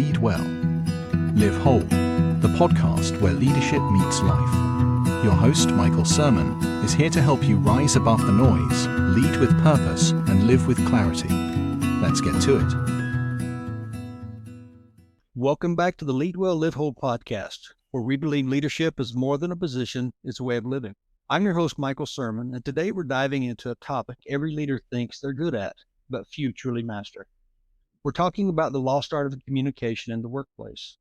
Lead Well, Live Whole, the podcast where leadership meets life. Your host, Michael Sirmon, is here to help you rise above the noise, lead with purpose, and live with clarity. Let's get to it. Welcome back to the Lead Well, Live Whole podcast, where we believe leadership is more than a position, it's a way of living. I'm your host, Michael Sirmon, and today we're diving into a topic every leader thinks they're good at, but few truly master. We're talking about the lost art of communication in the workplace.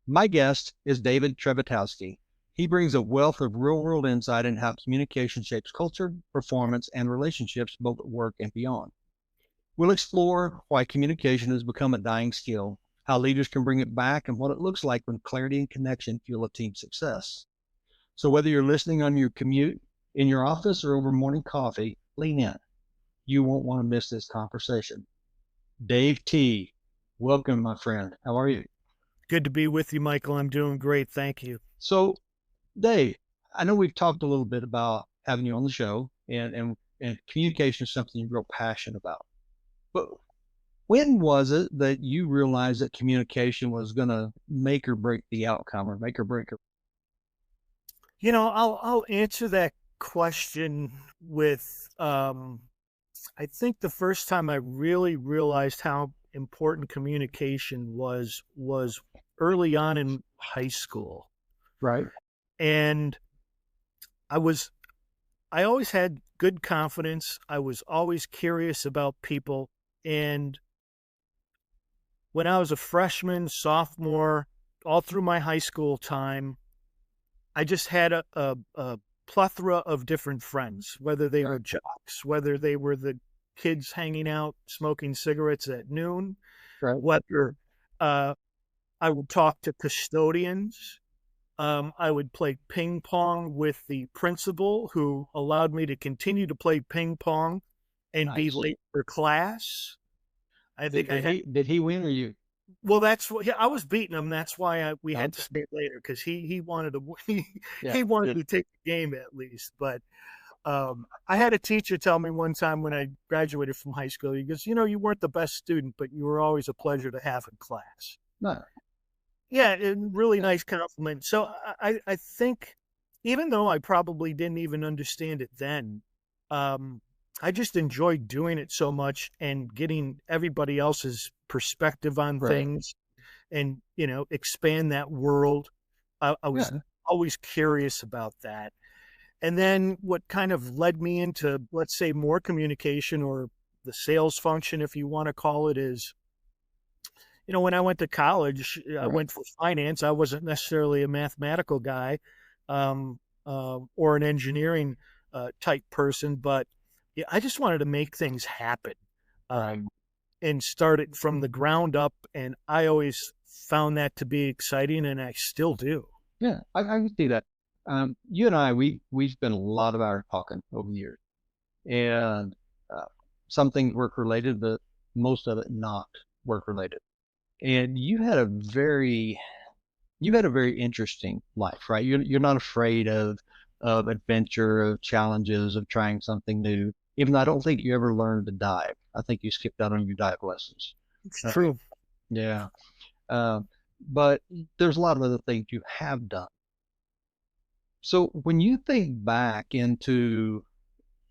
My guest is Dave Trzebiatowski. He brings a wealth of real-world insight into how communication shapes culture, performance, and relationships both at work and beyond. We'll explore why communication has become a dying skill, how leaders can bring it back, and what it looks like when clarity and connection fuel a team success. So whether you're listening on your commute, in your office, or over morning coffee, lean in. You won't want to miss this conversation. Dave T., welcome, my friend. How are you? Good to be with you, Michael. I'm doing great. Thank you. So, Dave, I know we've talked a little bit about having you on the show, and communication is something you're real passionate about. But when was it that you realized that communication was going to make or break the outcome, or make or break it? You know, I'll answer that question with, I think the first time I really realized how important communication was early on in high school. Right. And I always had good confidence. I was always curious about people. And when I was a freshman, sophomore, all through my high school time, I just had a plethora of different friends, whether they were jocks, whether they were the kids hanging out smoking cigarettes at noon, whether I would talk to custodians. I would play ping pong with the principal, who allowed me to continue to play ping pong and be late for class. Did he win or you? Well, that's what I was beating him. That's why we had to stay later, because he wanted to he wanted to take the game at least. But I had a teacher tell me one time when I graduated from high school, he goes, you weren't the best student, but you were always a pleasure to have in class. No. Yeah, really nice compliment. So I think, even though I probably didn't even understand it then, I just enjoyed doing it so much and getting everybody else's perspective on things and, expand that world. I was always curious about that. And then what kind of led me into, let's say, more communication, or the sales function, if you want to call it, is, when I went to college, I went for finance. I wasn't necessarily a mathematical guy or an engineering type person, but I just wanted to make things happen and start it from the ground up. And I always found that to be exciting, and I still do. Yeah, I can see that. You and I, we spent a lot of hours talking over the years, and some things work related, but most of it not work related. And you had a very interesting life, right? You're not afraid of adventure, of challenges, of trying something new. Even though I don't think you ever learned to dive. I think you skipped out on your dive lessons. It's true. Yeah. But there's a lot of other things you have done. So when you think back into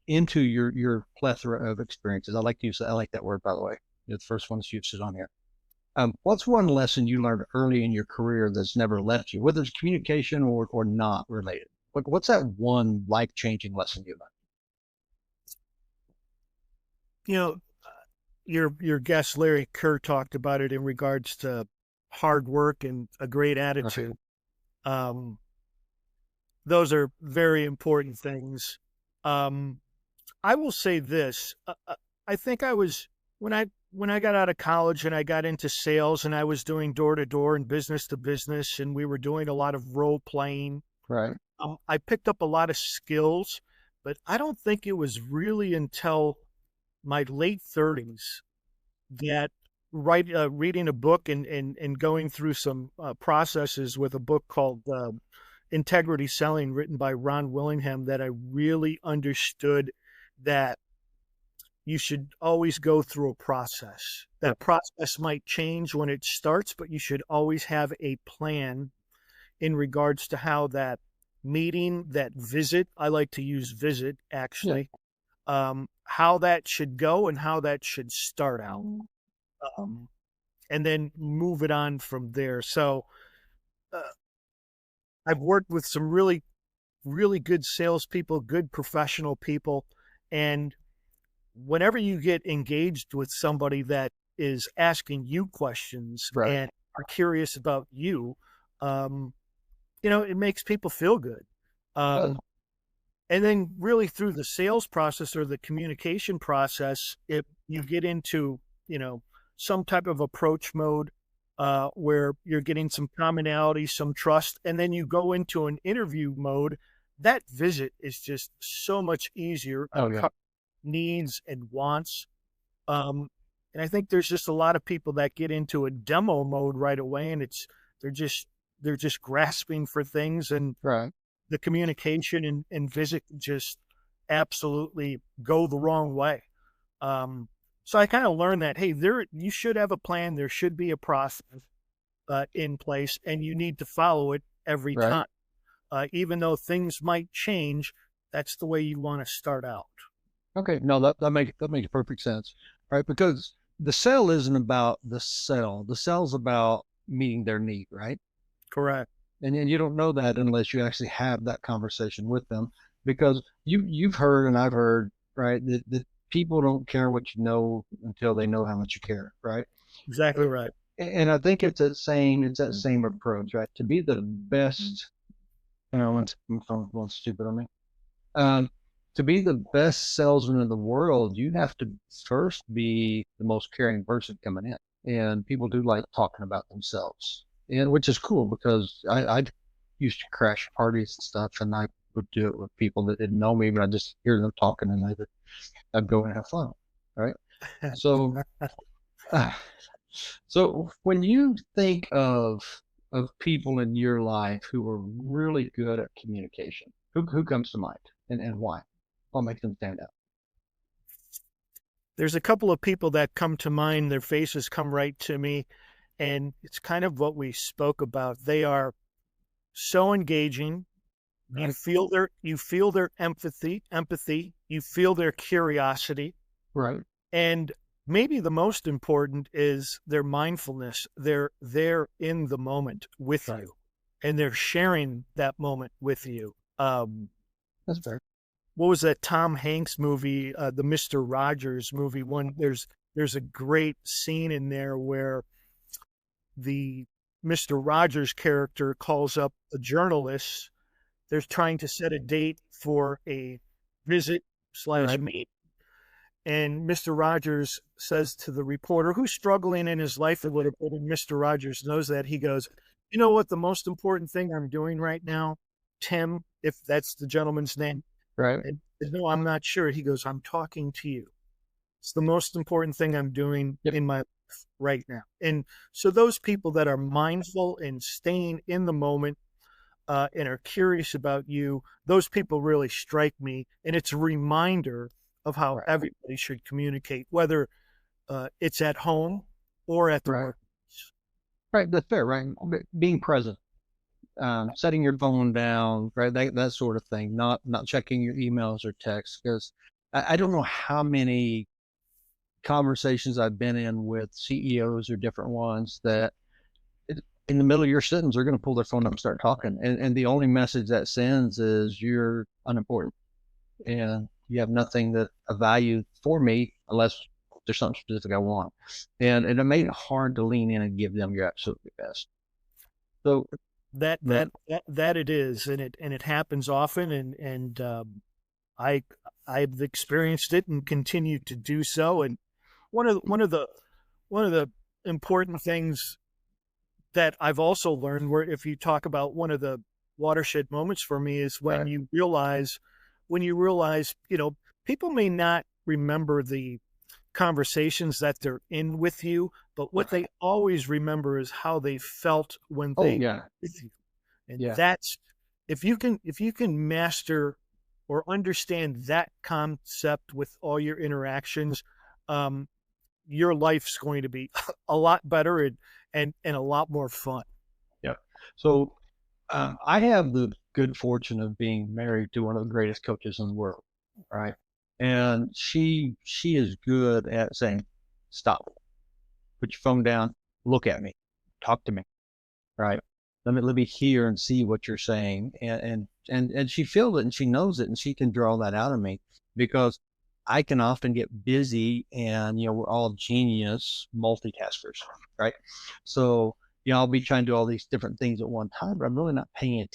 your plethora of experiences, I like that word, by the way. It's the first one that's used on here. What's one lesson you learned early in your career that's never left you, whether it's communication or not related? What's that one life-changing lesson you learned? Your guest, Larry Kerr, talked about it in regards to hard work and a great attitude. Those are very important things. I will say this. I think when I got out of college and I got into sales, and I was doing door-to-door and business-to-business, and we were doing a lot of role-playing. Right. I picked up a lot of skills, but I don't think it was really until my late 30s that reading a book and going through some processes with a book called Integrity Selling, written by Ron Willingham, that I really understood that you should always go through a process. That process might change when it starts, but you should always have a plan in regards to how that meeting, that visit, I like to use visit actually, how that should go and how that should start out. Um, and then move it on from there. So uh, I've worked with some really, really good salespeople, good professional people. And whenever you get engaged with somebody that is asking you questions Right. and are curious about you, it makes people feel good. Uh, And then really through the sales process or the communication process, if you get into, some type of approach mode where you're getting some commonality, some trust, and then you go into an interview mode, that visit is just so much easier. oh yeah. Needs and wants. Um, and I think there's just a lot of people that get into a demo mode right away, and they're just they're just grasping for things, and Right. the communication and visit just absolutely go the wrong way. So I kind of learned that, hey, you should have a plan. There should be a process in place, and you need to follow it every Right. time. Even though things might change, that's the way you want to start out. Okay. No, that makes perfect sense. Right. Because the sell isn't about the sell. The sell's about meeting their need, right? Correct. And you don't know that unless you actually have that conversation with them, because you've heard and I've heard, right, that people don't care what you know until they know how much you care, right? Exactly right. And I think it's that same approach, right? To be the best, my phone's going stupid on me. To be the best salesman in the world, you have to first be the most caring person coming in. And people do like talking about themselves, and which is cool because I used to crash parties and stuff, and I would do it with people that didn't know me, but I just hear them talking, and I'd go and have fun, right? So, uh, so when you think of people in your life who are really good at communication, who comes to mind, and why? What makes them stand out? There's a couple of people that come to mind. Their faces come right to me, and it's kind of what we spoke about. They are so engaging. You feel their empathy. You feel their curiosity, Right. and maybe the most important is their mindfulness. They're in the moment with Right. you, and they're sharing that moment with you. That's fair. What was that Tom Hanks movie, the Mr. Rogers movie? There's a great scene in there where the Mr. Rogers character calls up a journalist. They're trying to set a date for a visit slash Right. meet. And Mr. Rogers says to the reporter, who's struggling in his life a little bit, and Mr. Rogers knows that, he goes, you know what, the most important thing I'm doing right now, Tim, if that's the gentleman's name. Right. And no, I'm not sure. He goes, I'm talking to you. It's the most important thing I'm doing in my life right now. And so those people that are mindful and staying in the moment and are curious about you, those people really strike me. And it's a reminder of how everybody should communicate, whether it's at home or at the work. Right. That's fair. Right. Being present. Setting your phone down, right? That sort of thing. Not checking your emails or texts, because I don't know how many conversations I've been in with CEOs or different ones that in the middle of your sentence they're going to pull their phone up and start talking, and the only message that sends is you're unimportant and you have nothing that of value for me unless there's something specific I want, and it made it hard to lean in and give them your absolutely best. So that it is, and it happens often, and I've experienced it and continue to do so. And one of the important things that I've also learned, where if you talk about one of the watershed moments for me, is when you realize, people may not remember the conversations that they're in with you, but what they always remember is how they felt when they with you. And that's, if you can master or understand that concept with all your interactions, your life's going to be a lot better and a lot more fun. Yeah. So I have the good fortune of being married to one of the greatest coaches in the world, right? And she is good at saying, "Stop, put your phone down, look at me, talk to me, right? Let me hear and see what you're saying." And she feels it and she knows it and she can draw that out of me because I can often get busy and we're all genius multitaskers, right? So I'll be trying to do all these different things at one time, but I'm really not paying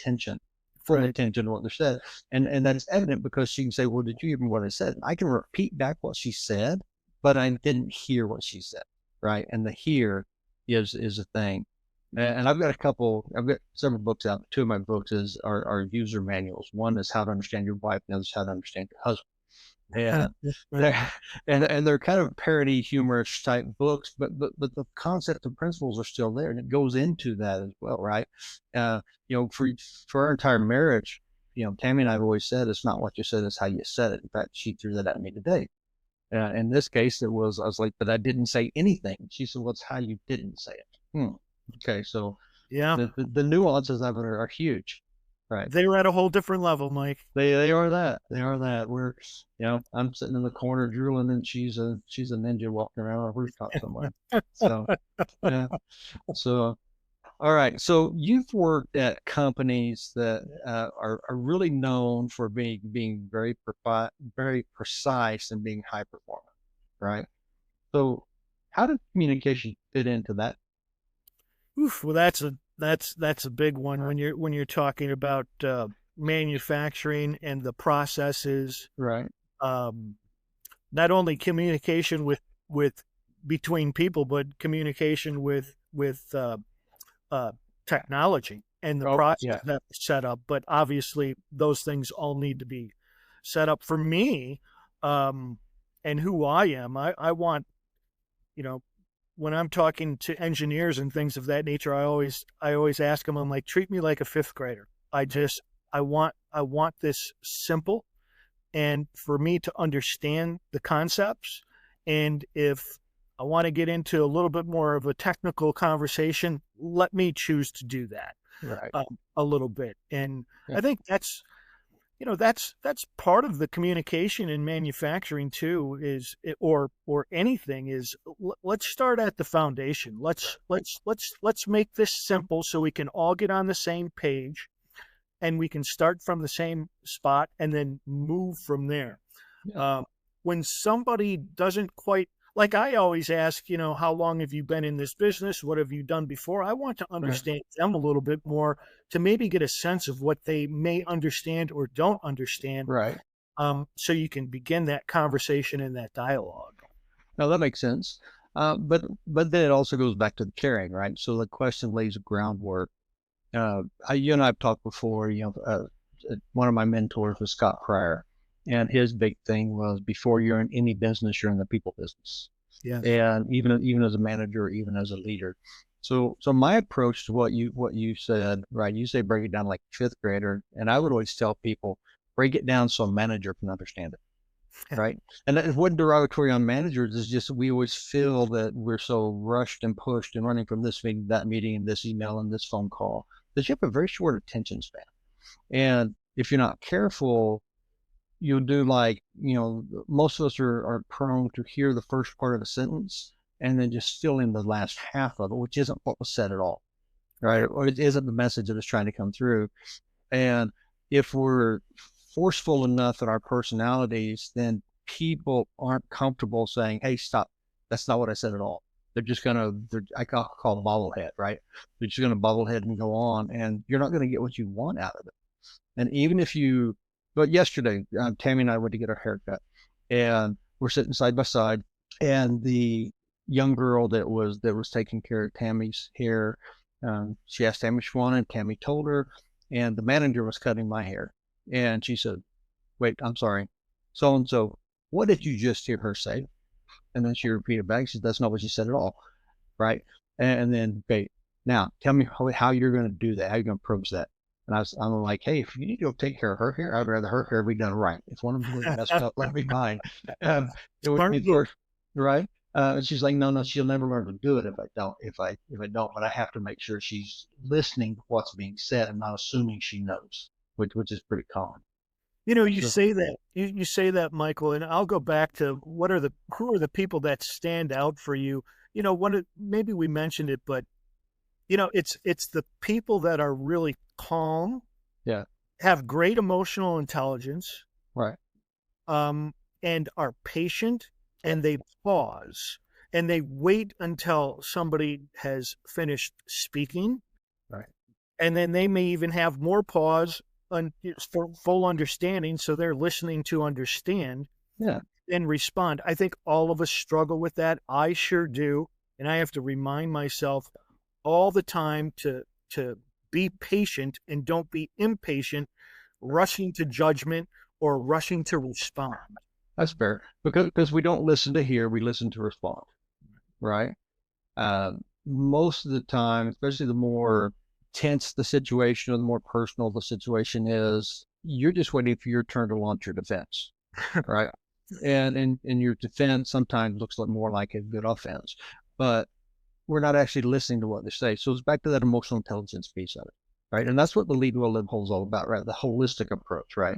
full Right. attention to what they're said. And that's evident because she can say, "Well, did you hear what I said?" I can repeat back what she said, but I didn't hear what she said, right? And the hear is a thing. And I've got several books out. Two of my books are user manuals. One is how to understand your wife, and the other is how to understand your husband. And they're and they're kind of parody, humorous type books, but the concept and principles are still there, and it goes into that as well, right? For our entire marriage, Tammy and I have always said it's not what you said, it's how you said it. In fact, she threw that at me today. In this case, I was like, "But I didn't say anything." She said, "Well, it's how you didn't say it." Okay, so Yeah. the nuances of it are huge, right? They were at a whole different level, Mike. They are that. They are that. I'm sitting in the corner drooling, and she's a ninja walking around on a rooftop somewhere. So yeah. So all right. So you've worked at companies that are really known for being very precise and being high performing, right? So how did communication fit into that? Oof, well, that's a big one when you're talking about manufacturing and the processes. Right. Um, Not only communication with between people, but communication with technology and the Oh, process yeah. that's set up. But obviously, those things all need to be set up. For me, and who I am, I want, you know, when I'm talking to engineers and things of that nature, I always ask them, I'm like, treat me like a fifth grader. I want this simple, and for me to understand the concepts. And if I want to get into a little bit more of a technical conversation, let me choose to do that Right. a little bit. And Yeah. I think that's part of the communication in manufacturing too, or anything is, let's start at the foundation. Let's make this simple so we can all get on the same page and we can start from the same spot and then move from there. Yeah. When somebody doesn't quite, like I always ask, how long have you been in this business? What have you done before? I want to Right. understand them a little bit more to maybe get a sense of what they may understand or don't understand, Right. so you can begin that conversation and that dialogue. No, that makes sense. But then it also goes back to the caring, right? So the question lays the groundwork. You and I have talked before. One of my mentors was Scott Pryor, and his big thing was before you're in any business, you're in the people business. Yes. And even as a manager, even as a leader. So my approach to what you said, right? You say break it down like fifth grader, and I would always tell people break it down so a manager can understand it. Right. And that wasn't derogatory on managers. It's just we always feel that we're so rushed and pushed and running from this meeting, that meeting, and this email and this phone call that you have a very short attention span. And if you're not careful, you'll do like, most of us are prone to hear the first part of a sentence and then just fill in the last half of it, which isn't what was said at all. Right. Or it isn't the message that is trying to come through. And if we're forceful enough in our personalities, then people aren't comfortable saying, "Hey, stop. That's not what I said at all." I call bobblehead, right? They're just gonna bobblehead and go on, and you're not gonna get what you want out of it. And even if but yesterday, Tammy and I went to get our haircut, and we're sitting side by side, and the young girl that was taking care of Tammy's hair, she asked Tammy if she wanted, Tammy told her, and the manager was cutting my hair. And she said, "Wait, I'm sorry. So-and-so, what did you just hear her say?" And then she repeated back. She said, "That's not what she said at all." Right. And then, okay, now tell me how you're going to do that. How you're going to approach that. And I'm like, hey, if you need to go take care of her hair, I'd rather her hair be done right. If one of them was messed up, let me mine. Smart Of move. course, right? And she's like, no, she'll never learn to do it if I don't. But I have to make sure she's listening to what's being said and not assuming she knows, which is pretty common. You So say that you say that, Michael, and I'll go back to who are the people that stand out for you? Maybe we mentioned it, but it's the people that are really calm, yeah, have great emotional intelligence, right, and are patient, and they pause and they wait until somebody has finished speaking, right, and then they may even have more pause for full understanding, so they're listening to understand yeah. and respond. I think all of us struggle with that. I sure do, and I have to remind myself all the time to be patient and don't be impatient, rushing to judgment or rushing to respond. That's fair because we don't listen to hear, we listen to respond, right? Uh, Most of the time, especially the more tense the situation or the more personal the situation is, you're just waiting for your turn to launch your defense, right? And your defense sometimes looks like more like a good offense, but we're not actually listening to what they say. So it's back to that emotional intelligence piece of it, right? And that's what the lead, well, live, whole is all about, right? The holistic approach, right?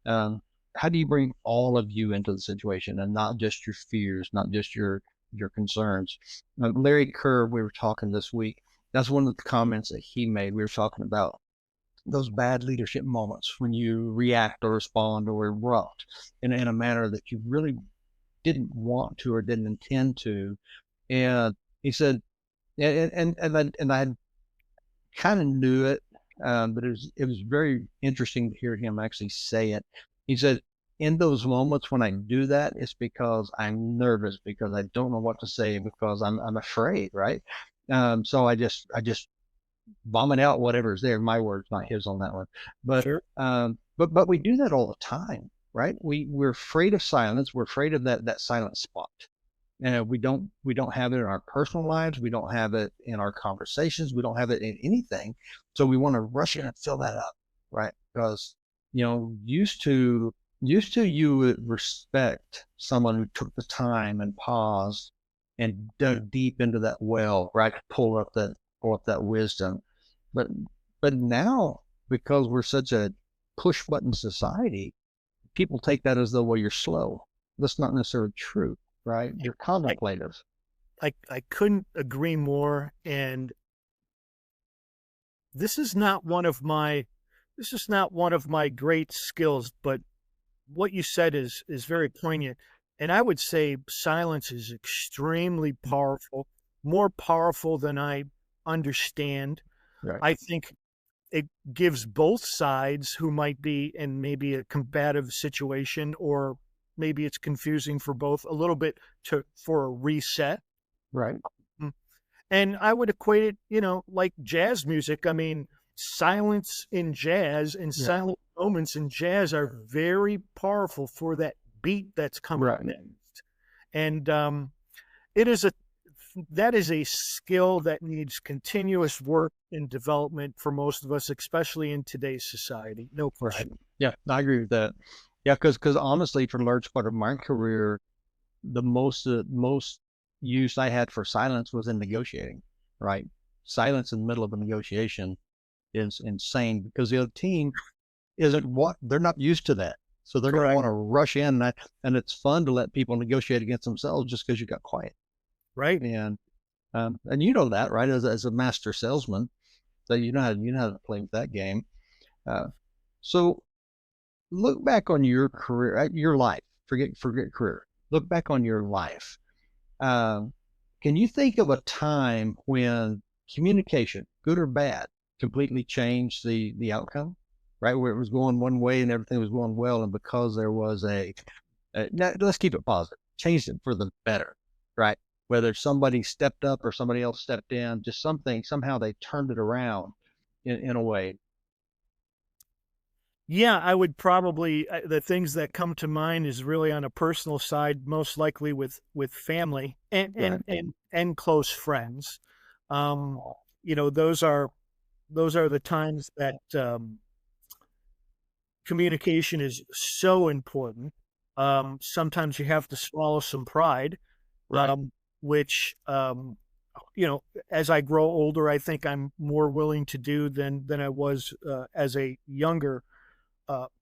Um, how do you bring all of you into the situation and not just your fears, not just your concerns? Larry Kerr, we were talking this week. That's one of the comments that he made. We were talking about those bad leadership moments when you react or respond or erupt in a manner that you really didn't want to or didn't intend to. And he said, and I kind of knew it, but it was very interesting to hear him actually say it. He said, "In those moments when I do that, it's because I'm nervous, because I don't know what to say, because I'm afraid, right? So I just vomit out whatever's there. My words, not his on that one. But Sure. but we do that all the time, right? We're afraid of silence. We're afraid of that silent spot. We don't have it in our personal lives. We don't have it in our conversations. We don't have it in anything. So we want to rush in and fill that up, right? Because used to you would respect someone who took the time and paused and dug deep into that well, right? To pull up that wisdom. But but now, because we're such a push button society, people take that as though, well, you're slow. That's not necessarily true, right? You're I, contemplative. I couldn't agree more. And this is not one of my this is not one of my great skills, but what you said is very poignant. And I would say silence is extremely powerful, more powerful than I understand. Right. I think it gives both sides who might be in maybe a combative situation, or maybe it's confusing for both, a little bit for a reset. Right. Mm. And I would equate it, like jazz music. I mean, silence in jazz and Yeah. silent moments in jazz are very powerful for that beat that's coming Right. next. And it is a that is a skill that needs continuous work and development for most of us, especially in today's society. No Right. question. Yeah, I agree with that. Yeah, because honestly, for a large part of my career, the most use I had for silence was in negotiating. Right. Silence in the middle of a negotiation is insane because the other team isn't what they're not used to that. So they're going to Correct. want to rush in, and it's fun to let people negotiate against themselves just because you got quiet. Right. And you know that, right? As a master salesman, that you know how to play with that game. Uh, so look back on your career, your life. Forget career. Look back on your life. Um, can you think of a time when communication, good or bad, completely changed the outcome? Right, where it was going one way and everything was going well, and because there was now, let's keep it positive, changed it for the better, right? Whether somebody stepped up or somebody else stepped in, just something somehow they turned it around in a way. Yeah, I would probably the things that come to mind is really on a personal side, most likely with family and Right. close friends. Those are those are the times that communication is so important. Sometimes you have to swallow some pride, Right. which as I grow older, I think I'm more willing to do than I was as a younger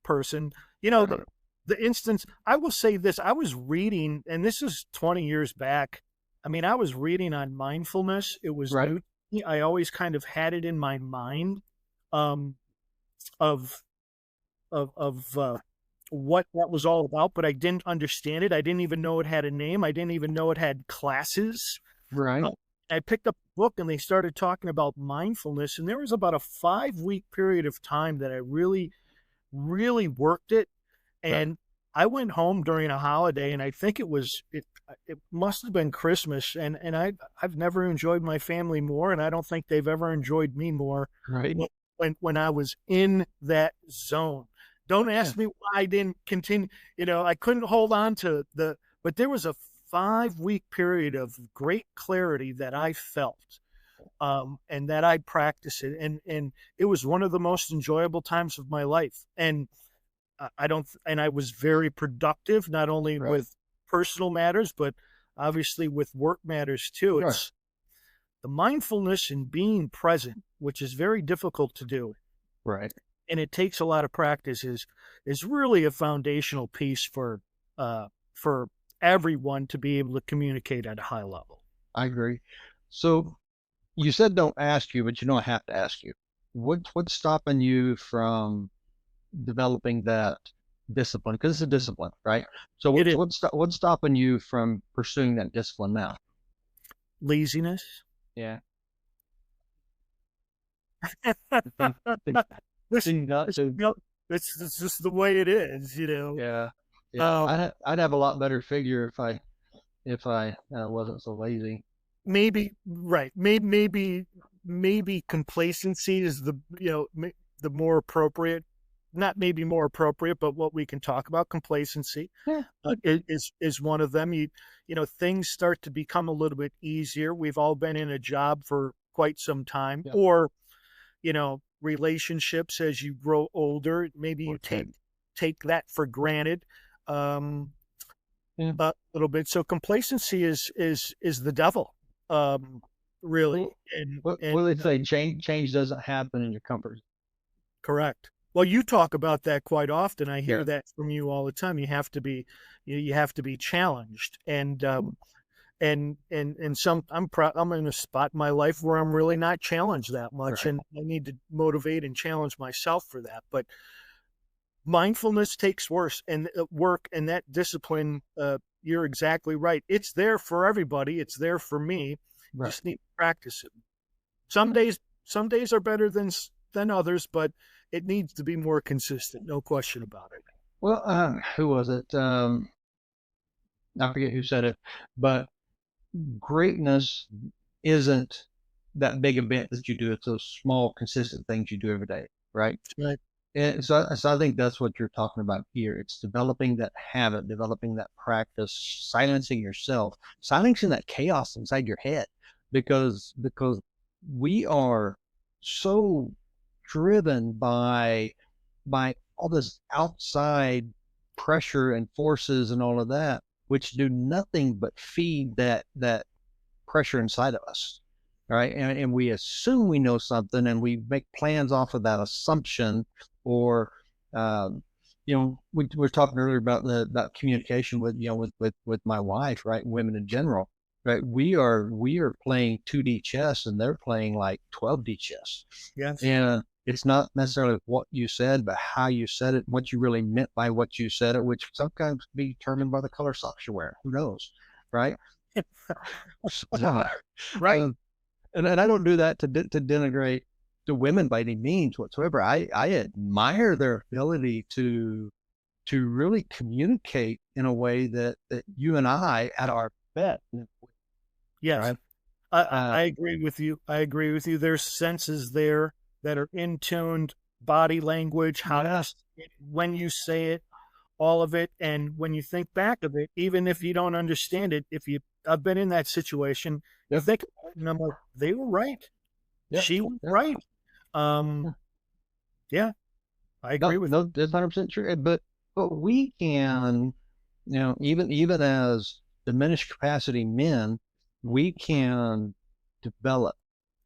person. The instance, I will say this, I was reading, and this is 20 years back. I mean, I was reading on mindfulness. It was Right. new to me. I always kind of had it in my mind um, of what that was all about, but I didn't understand it. I didn't even know it had a name. I didn't even know it had classes. Right. I picked up a book and they started talking about mindfulness, and there was about a 5-week period of time that I really, really worked it. And I went home during a holiday, and I think it must have been Christmas, and I've never enjoyed my family more, and I don't think they've ever enjoyed me more Right. when I was in that zone. Don't ask me why I didn't continue. I couldn't hold on to but there was a 5-week period of great clarity that I felt, and that I practiced it, and it was one of the most enjoyable times of my life. And I was very productive, not only Right. with personal matters, but obviously with work matters too. Right. It's the mindfulness and being present, which is very difficult to do, Right. and it takes a lot of practice. Is really a foundational piece for everyone to be able to communicate at a high level. I agree. So you said don't ask you, but I have to ask you. What's stopping you from developing that discipline? Because it's a discipline, right? So It is what's stopping you from pursuing that discipline now? laziness. Yeah. This, Not to, it's just the way it is, yeah. Yeah. Uh, I'd have a lot better figure if I wasn't so lazy. maybe right. Maybe complacency is the more appropriate. Not maybe more appropriate, but what we can talk about, complacency Yeah. is one of them. Things start to become a little bit easier. We've all been in a job for quite some time, Yeah. or relationships as you grow older. Maybe you take that for granted Yeah. a little bit. So complacency is the devil, really. What they say? Change doesn't happen in your comfort. Correct. Well, you talk about that quite often. I hear Yeah. that from you all the time. You have to be challenged, and I'm in a spot in my life where I'm really not challenged that much, Right. and I need to motivate and challenge myself for that. But mindfulness takes work, and that discipline. You're exactly right. It's there for everybody. It's there for me. Right. Just need to practice it. Some days are better than others, but it needs to be more consistent. No question about it. Well, who was it? I forget who said it, but greatness isn't that big event that you do. It's those small, consistent things you do every day, right? Right. And so I think that's what you're talking about here. It's developing that habit, developing that practice, silencing yourself, silencing that chaos inside your head, because we are so driven by all this outside pressure and forces and all of that, which do nothing but feed that pressure inside of us. Right. And we assume we know something and we make plans off of that assumption. Or we were talking earlier about communication with my wife, right? Women in general, right? We are playing 2D chess and they're playing like 12D chess. Yes. And it's not necessarily what you said, but how you said it, what you really meant by what you said it, which sometimes be determined by the color socks you wear. Who knows, right? Right. And I don't do that to denigrate the women by any means whatsoever. I admire their ability to really communicate in a way that you and I at our best. Yes. Right? I agree with you. There's senses there that are in tuned, body language, when you say it, all of it. And when you think back of it, even if you don't understand it, I've been in that situation, you think, and I'm like, they were right. Yep. She was right. Um, yeah, I No, agree with no, that's 100% true. But we can, even as diminished capacity men, we can develop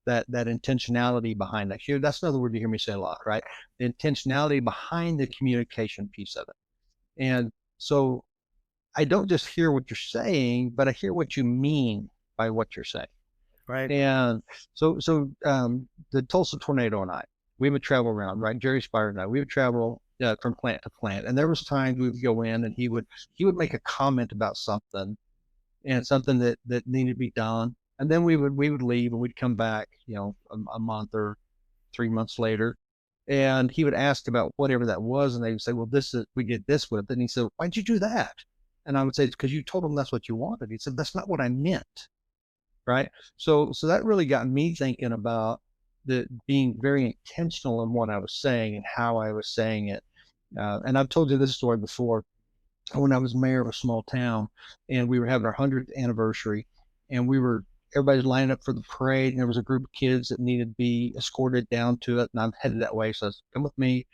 that intentionality behind that. Here, that's another word you hear me say a lot, right? The intentionality behind the communication piece of it. And so I don't just hear what you're saying, but I hear what you mean by what you're saying. right. And so the Tulsa tornado and we would travel around, right? Jerry Spire and we would travel from plant to plant. And there was times we would go in and he would make a comment about something and something that needed to be done. And then we would leave and we'd come back, a month or 3 months later. And he would ask about whatever that was. And they would say, well, we did this with it. And he said, why'd you do that? And I would say, it's because you told him that's what you wanted. He said, that's not what I meant. Right. So that really got me thinking about the being very intentional in what I was saying and how I was saying it. And I've told you this story before. When I was mayor of a small town and we were having our 100th anniversary and everybody's lining up for the parade and there was a group of kids that needed to be escorted down to it. And I'm headed that way. So I said, come with me.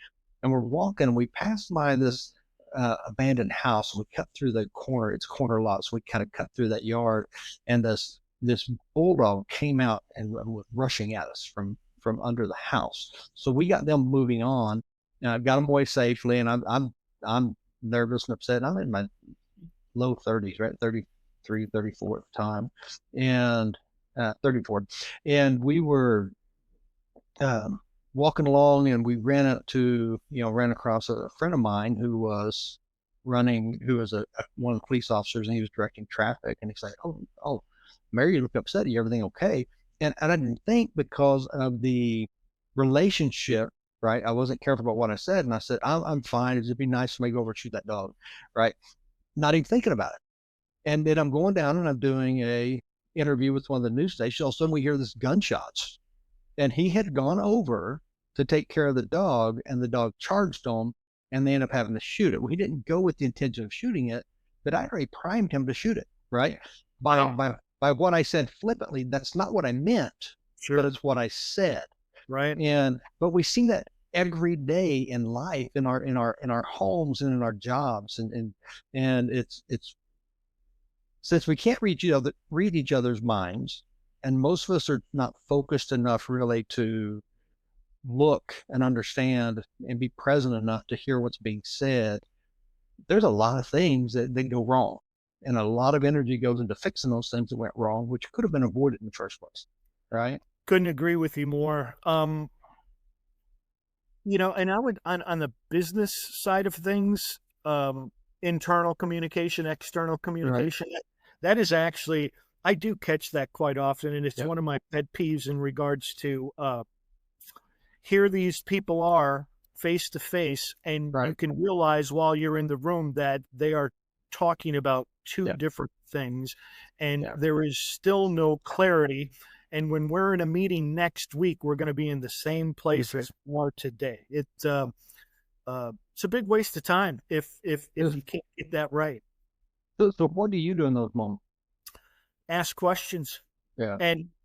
And we're walking and we passed by this abandoned house. And we cut through the corner. It's a corner lot. So we kind of cut through that yard and this bulldog came out and was rushing at us from under the house. So we got them moving on. And I got them away safely. And I'm nervous and upset. I'm in my low 30s, right? 33, 34 at the time, and 34. And we were walking along, and we ran across a friend of mine who was one of the police officers, and he was directing traffic. And he's like, "Oh, Mary, you look upset. Are you everything okay?" And I didn't think, because of the relationship, right? I wasn't careful about what I said. And I said, I'm fine. It'd be nice for me to go over and shoot that dog, right? Not even thinking about it. And then I'm going down and I'm doing a interview with one of the news stations. All of a sudden we hear this gunshots. And he had gone over to take care of the dog and the dog charged him and they ended up having to shoot it. Well, he didn't go with the intention of shooting it, but I already primed him to shoot it, right? By what I said flippantly, that's not what I meant, Sure. but it's what I said. Right. But we see that every day in life, in our homes and in our jobs, and it's since we can't read each other's minds, and most of us are not focused enough really to look and understand and be present enough to hear what's being said. There's a lot of things that go wrong, and a lot of energy goes into fixing those things that went wrong, which could have been avoided in the first place, right? Couldn't agree with you more. And I would on the business side of things, internal communication, external communication, that is actually, I do catch that quite often, and it's one of my pet peeves in regards to here these people are face to face, and you can realize while you're in the room that they are talking about two different things, and there is still no clarity. And when we're in a meeting next week, we're going to be in the same place as we are today. It's a big waste of time if you can't get that right. So what do you do in those moments? Ask questions, Yeah,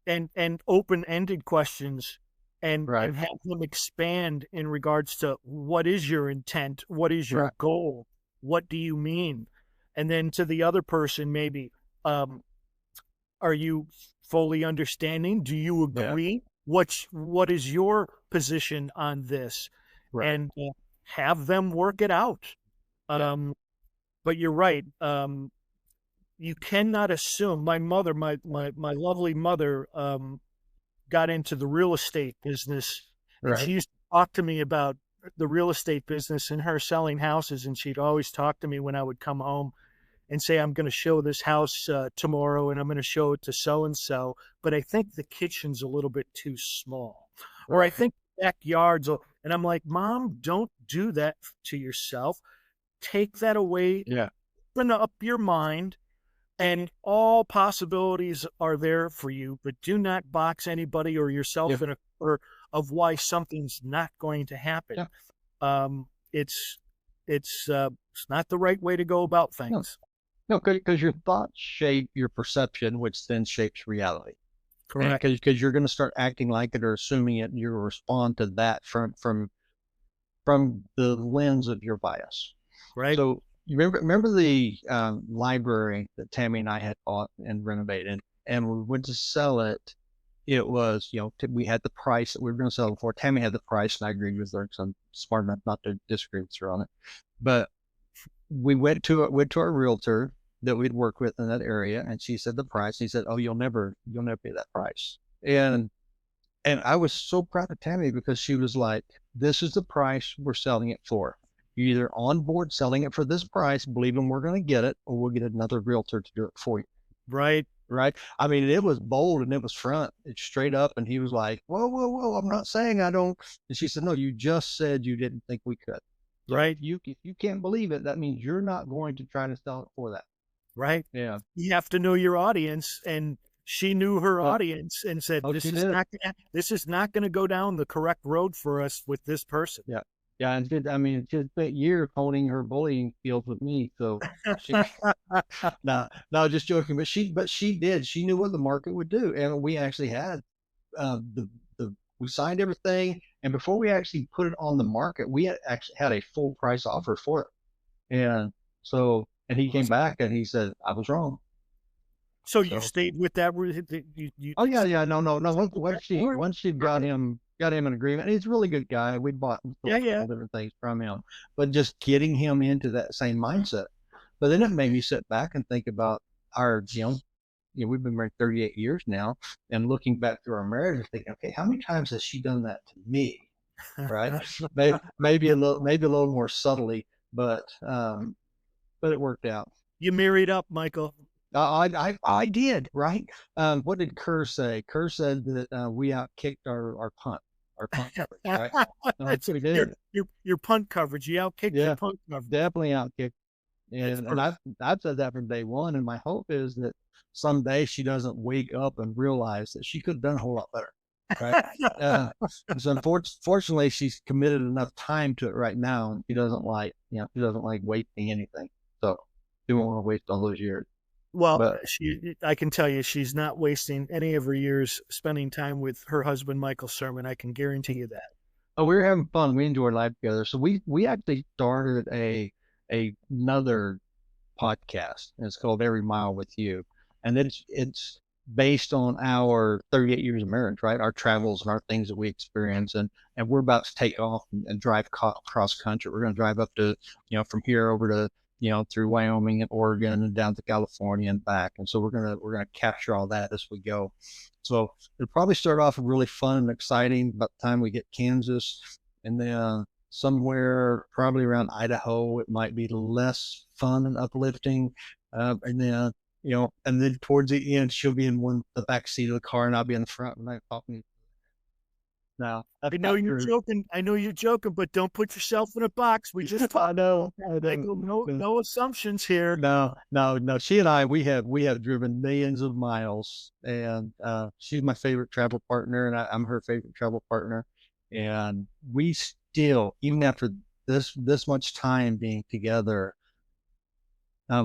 and open-ended questions, and have them expand in regards to what is your intent, what is your goal, what do you mean, and then to the other person maybe, are you fully understanding? Do you agree? What is your position on this? And have them work it out. But you're right. You cannot assume. My mother, my lovely mother, got into the real estate business, and she used to talk to me about the real estate business and her selling houses. And she'd always talk to me when I would come home and say, I'm going to show this house tomorrow, and I'm going to show it to so-and-so, but I think the kitchen's a little bit too small. Or I think the backyard's, and I'm like, Mom, don't do that to yourself. Take that away. Open up your mind, and all possibilities are there for you, but do not box anybody or yourself in a corner of why something's not going to happen. It's not the right way to go about things. No, because your thoughts shape your perception, which then shapes reality. Correct. Because you're going to start acting like it or assuming it, and you'll respond to that from the lens of your bias. Right. So you remember the library that Tammy and I had bought and renovated, and we went to sell it. It was, we had the price that we were going to sell it for. Tammy had the price, and I agreed with her because I'm smart enough not to disagree with her on it. But we went to our realtor that we'd worked with in that area, and she said the price. He said, "Oh, you'll never pay that price." And I was so proud of Tammy because she was like, "This is the price we're selling it for. You're either on board selling it for this price, believing we're going to get it, or we'll get another realtor to do it for you." Right. Right. I mean, it was bold and it was front. It's straight up. And he was like, "Whoa, whoa, whoa. I'm not saying I don't." And she said, "No, you just said you didn't think we could." So Right. if you can't believe it, that means you're not going to try to sell it for that. Right. Yeah. You have to know your audience, and she knew her audience and said, She did. this is not going to go down the correct road for us with this person." Yeah. Yeah. And it just spent years honing her bullying skills with me. So she, no, just joking. But she did. She knew what the market would do. And we actually had we signed everything. And before we actually put it on the market, we had actually had a full price offer for it. And so, and he came back and he said, "I was wrong." So you So, stayed with that. oh yeah. No. Once she got him an agreement, he's a really good guy. We bought Yeah. different things from him, but just getting him into that same mindset. But then it made me sit back and think about our, we've been married 38 years now, and looking back through our marriage and thinking, okay, how many times has she done that to me? Right? maybe a little more subtly, but it worked out. You married up, Michael. I did, right? What did Kerr say? Kerr said that we outkicked our punt coverage, right? That's what we did. Your punt coverage. You outkicked your punt coverage. Definitely outkicked. And I've said that from day one. And my hope is that someday she doesn't wake up and realize that she could have done a whole lot better. Right. So fortunately, she's committed enough time to it right now. And she doesn't like wasting anything. So she won't want to waste all those years. Well, I can tell you, she's not wasting any of her years spending time with her husband, Michael Sirmon. I can guarantee you that. Oh, we were having fun. We enjoyed life together. So we actually started another podcast, and it's called Every Mile with You, and it's based on our 38 years of marriage, right? Our travels and our things that we experience, and we're about to take off and drive cross country. We're going to drive up to from here over to through Wyoming and Oregon and down to California and back. And so we're gonna capture all that as we go. So it'll probably start off really fun and exciting by the time we get Kansas, and then somewhere probably around Idaho, it might be less fun and uplifting. And then and then towards the end, she'll be in the back seat of the car, and I'll be in the front, and I'm talking. No, I know you're joking. I know you're joking, but don't put yourself in a box. We just I know. No assumptions here. No. She and I, we have driven millions of miles, and she's my favorite travel partner, and I'm her favorite travel partner. And we still, even after this much time being together,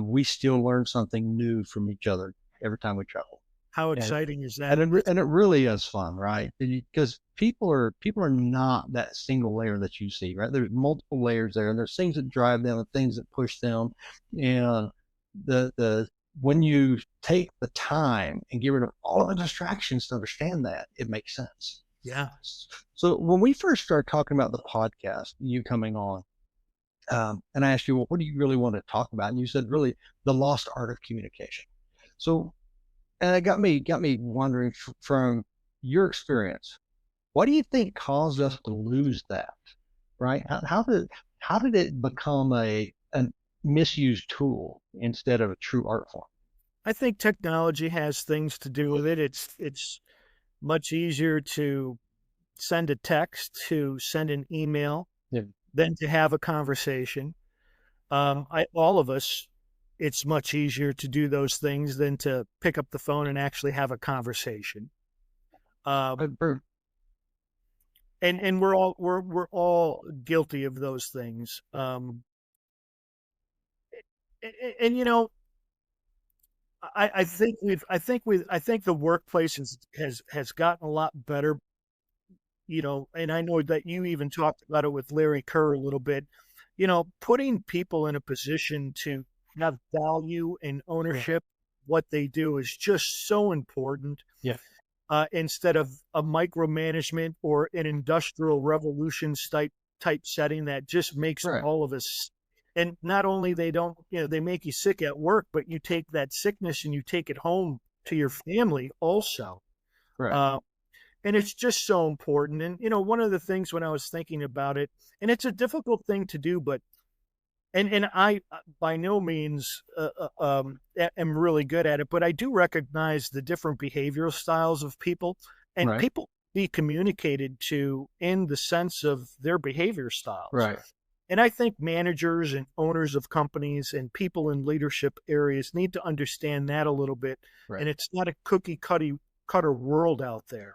we still learn something new from each other every time we travel. How exciting is that? And it really is fun, right? Because people are not that single layer that you see, right? There's multiple layers there, and there's things that drive them and things that push them. And when you take the time and get rid of all the distractions to understand that, it makes sense. Yeah. So when we first started talking about the podcast, you coming on, and I asked you, well, what do you really want to talk about? And you said, really, the lost art of communication. So, and it got me wondering from your experience, what do you think caused us to lose that? Right? How did it become a misused tool instead of a true art form? I think technology has things to do with it. It's much easier to send a text, to send an email, than to have a conversation. All of us, it's much easier to do those things than to pick up the phone and actually have a conversation. And we're all guilty of those things. And I think the workplace has gotten a lot better, and I know that you even talked about it with Larry Kerr a little bit, putting people in a position to have value and ownership, what they do is just so important. Yeah. Instead of a micromanagement or an industrial revolutions type setting that just makes Right. all of us. And not only they don't, they make you sick at work, but you take that sickness and you take it home to your family also. Right. Uh, and it's just so important. And one of the things when I was thinking about it, and it's a difficult thing to do, but and I by no means am really good at it, but I do recognize the different behavioral styles of people, and Right. people be communicated to in the sense of their behavior styles. Right. And I think managers and owners of companies and people in leadership areas need to understand that a little bit. Right. And it's not a cutter world out there.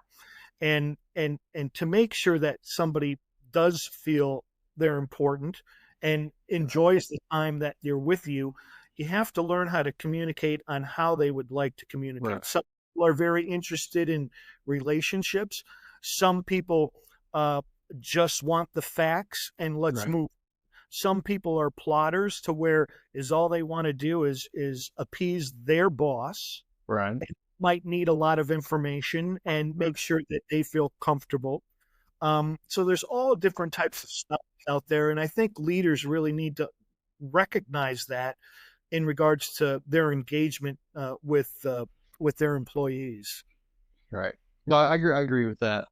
And to make sure that somebody does feel they're important and enjoys the time that they're with you, you have to learn how to communicate on how they would like to communicate. Right. Some people are very interested in relationships. Some people just want the facts and let's Right. move. Some people are plotters to where is all they want to do is appease their boss, Right. might need a lot of information and make sure that they feel comfortable. So there's all different types of stuff out there, and I think leaders really need to recognize that in regards to their engagement with their employees. Right. No, I agree with that.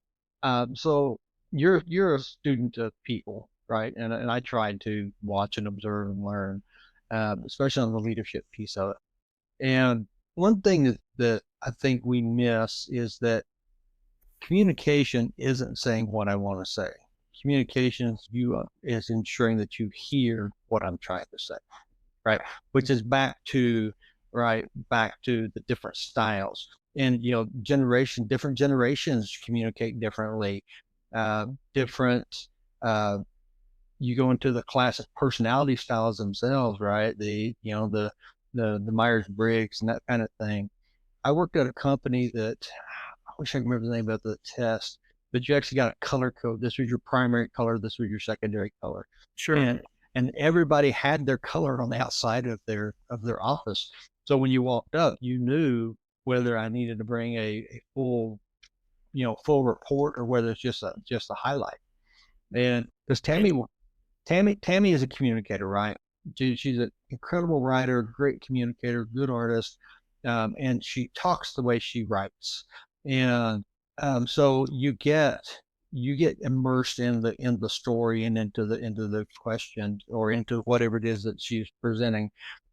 So you're a student of people, right? And I tried to watch and observe and learn, especially on the leadership piece of it. And one thing that I think we miss is that communication isn't saying what I want to say. Communication is ensuring that you hear what I'm trying to say, right? Which is back to the different styles. And different generations communicate differently. Different You go into the classic personality styles themselves, right? The Myers-Briggs and that kind of thing. I worked at a company that I wish I could remember the name of the test, but you actually got a color code. This was your primary color. This was your secondary color. Sure. And everybody had their color on the outside of their office. So when you walked up, you knew whether I needed to bring a full report or whether it's just a highlight. And because Tammy is a communicator, right? She's an incredible writer, great communicator, good artist, and she talks the way she writes. And so you get immersed in the story and into the question or into whatever it is that she's presenting.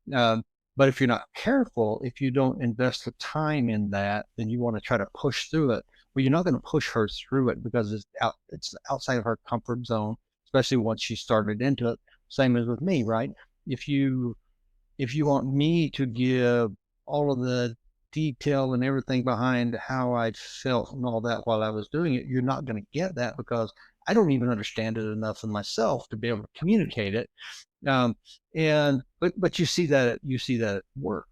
But if you're not careful, if you don't invest the time in that, then you want to try to push through it. Well, you're not going to push her through it because it's outside of her comfort zone, especially once she started into it. Same as with me, right? If you want me to give all of the detail and everything behind how I felt and all that while I was doing it, you're not going to get that because I don't even understand it enough in myself to be able to communicate it. But you see that at work,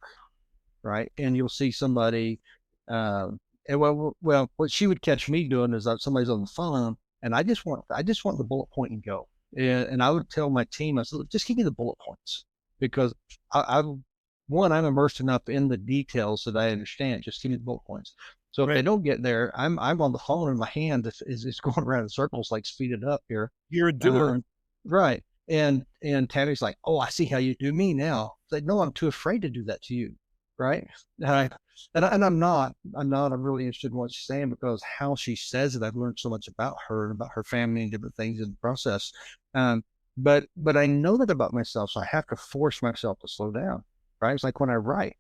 right? And you'll see somebody, and what she would catch me doing is that somebody's on the phone, and I just want the bullet point and go. And I would tell my team, I said, just give me the bullet points because I'm immersed enough in the details that I understand. Just give me the bullet points. So if they don't get there, I'm on the phone and my hand is going around in circles, like speed it up here. You're a doer. Right. And Tammy's like, oh, I see how you do me now. It's like, no, I'm too afraid to do that to you. Right. And I'm not. I'm really interested in what she's saying because how she says it, I've learned so much about her and about her family and different things in the process. But I know that about myself, so I have to force myself to slow down. Right. It's like when I write,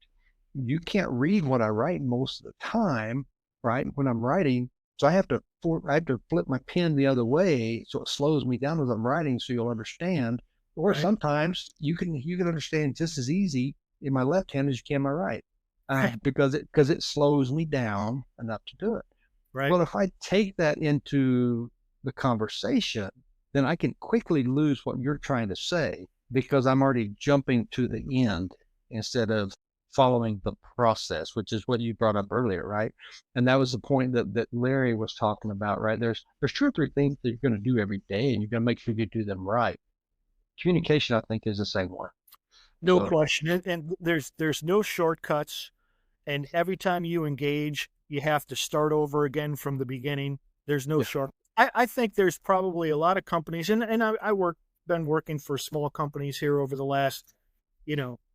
you can't read what I write most of the time. Right. When I'm writing, so I have to flip my pen the other way so it slows me down as I'm writing, so you'll understand. Or sometimes you can understand just as easy in my left hand as you can my right, because it slows me down enough to do it. Right. Well, if I take that into the conversation, then I can quickly lose what you're trying to say because I'm already jumping to the end instead of following the process, which is what you brought up earlier, right? And that was the point that Larry was talking about, right? There's 2 or 3 things that you're going to do every day, and you're going to make sure you do them right. Communication, I think, is the same one. No So, question. And there's no shortcuts. And every time you engage, you have to start over again from the beginning. There's no yeah, short. I think there's probably a lot of companies, and been working for small companies here over the last,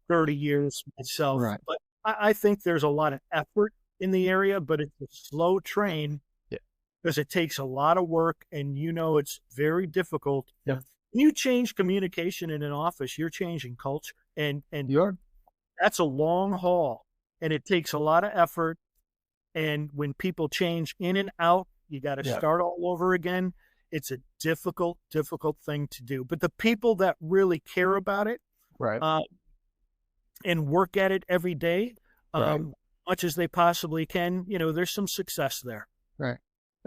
30 years myself. right. But I think there's a lot of effort in the area, but it's a slow train Yeah, because it takes a lot of work, and it's very difficult. yeah. When you change communication in an office, you're changing culture, and You are. that's a long haul, and it takes a lot of effort. And when people change in and out, you got to Yeah, start all over again. It's a difficult, difficult thing to do. But the people that really care about it right, uh, and work at it every day, right, much as they possibly can, there's some success there. right.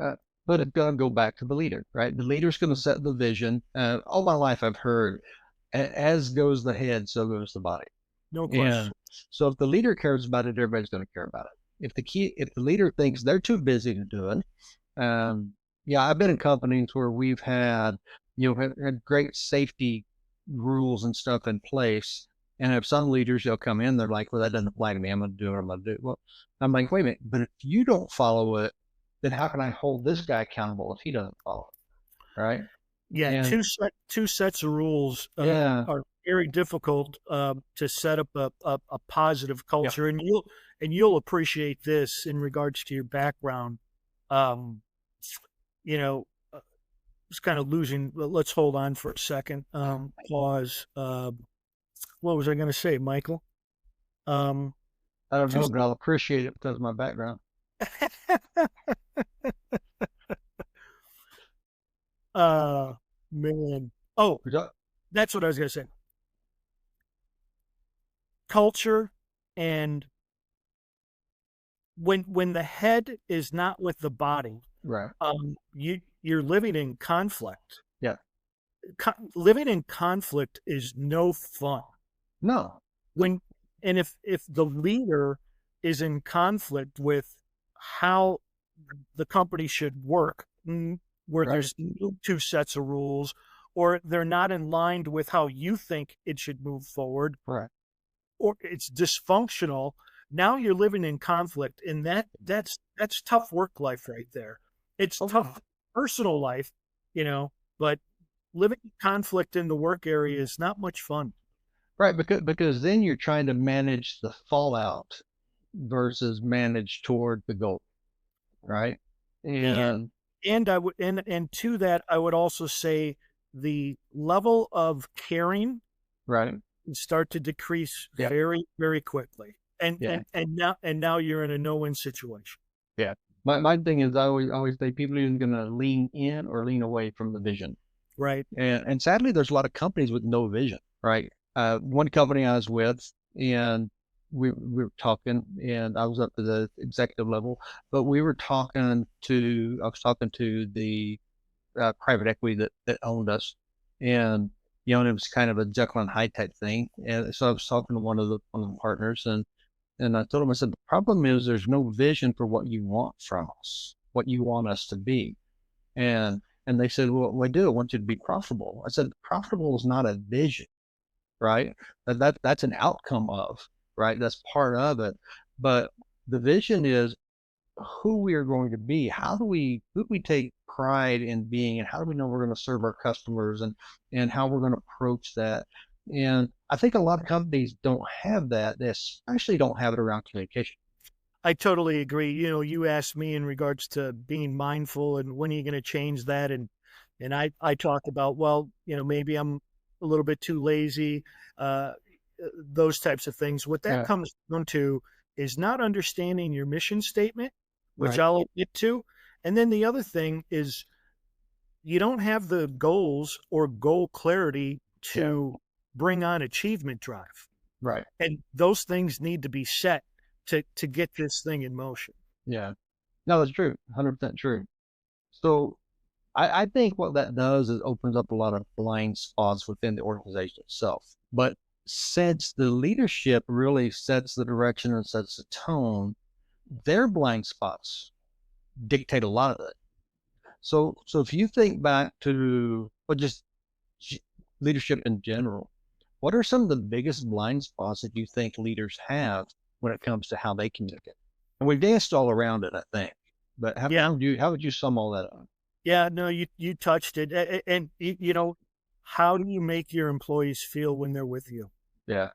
Uh, but it's going to go back to the leader, right? The leader's going to set the vision. All my life, I've heard, as goes the head, so goes the body. No And question. so if the leader cares about it, everybody's going to care about it. If the leader thinks they're too busy to do it, yeah, I've been in companies where we've had, had great safety rules and stuff in place. And if some leaders, they'll come in, they're like, well, that doesn't apply to me. I'm going to do what I'm going to do. Well, I'm like, wait a minute, but if you don't follow it, then how can I hold this guy accountable if he doesn't follow it? Right. Yeah, And two sets of rules yeah, are very difficult to set up a positive yeah, culture, and you'll appreciate this in regards to your background. Um, you know, it's kind of losing. Let's hold on for a second. Pause. What was I going to say, Michael? Um, I don't two, know, but I'll appreciate it because of my background. uh, man. Oh, We got- that's what I was going to say. Culture, and when the head is not with the body, Right. you're living in conflict. Yeah. Living in conflict is no fun. No. When and if the leader is in conflict with how the company should work, where Right. there's two sets of rules, or they're not in line with how you think it should move forward, Right. or it's dysfunctional, now you're living in conflict, and that's tough work life right there. It's Okay. tough personal life, but living in conflict in the work area is not much fun. Right. Because then you're trying to manage the fallout versus manage toward the goal. Right. And And I would and to that I would also say the level of caring right. can start to decrease Yeah. very, very quickly. And Yeah. and now you're in a no-win situation. Yeah. My thing is I always say people are either going to lean in or lean away from the vision. Right. And sadly, there's a lot of companies with no vision, right? One company I was with, and we were talking, and I was up to the executive level, but I was talking to the private equity that owned us, and and it was kind of a Jekyll and Hyde type thing. And so I was talking to one of the partners, and I told him, I said, the problem is there's no vision for what you want from us, what you want us to be. And they said, well, I do. I want you to be profitable. I said, profitable is not a vision, right? That's an outcome of, right? That's part of it. But the vision is who we are going to be. Who do we take pride in being, and how do we know we're going to serve our customers, and how we're going to approach that? And I think a lot of companies don't have that. They especially don't have it around communication. I totally agree. You asked me in regards to being mindful and when are you going to change that, and I talked about, well, maybe I'm a little bit too lazy, those types of things. What that Yeah. comes down to is not understanding your mission statement, which Right. I'll get to, and then the other thing is you don't have the goals or goal clarity to bring on achievement drive, Right. and those things need to be set to get this thing in motion. Yeah. No, that's true. 100% true. So I think what that does is opens up a lot of blind spots within the organization itself. But since the leadership really sets the direction and sets the tone, their blind spots dictate a lot of it. So if you think back to just leadership in general, what are some of the biggest blind spots that you think leaders have when it comes to how they communicate? And we've danced all around it, I think. But Yeah. how would you sum all that up? Yeah, no, you touched it. And how do you make your employees feel when they're with you? Yeah.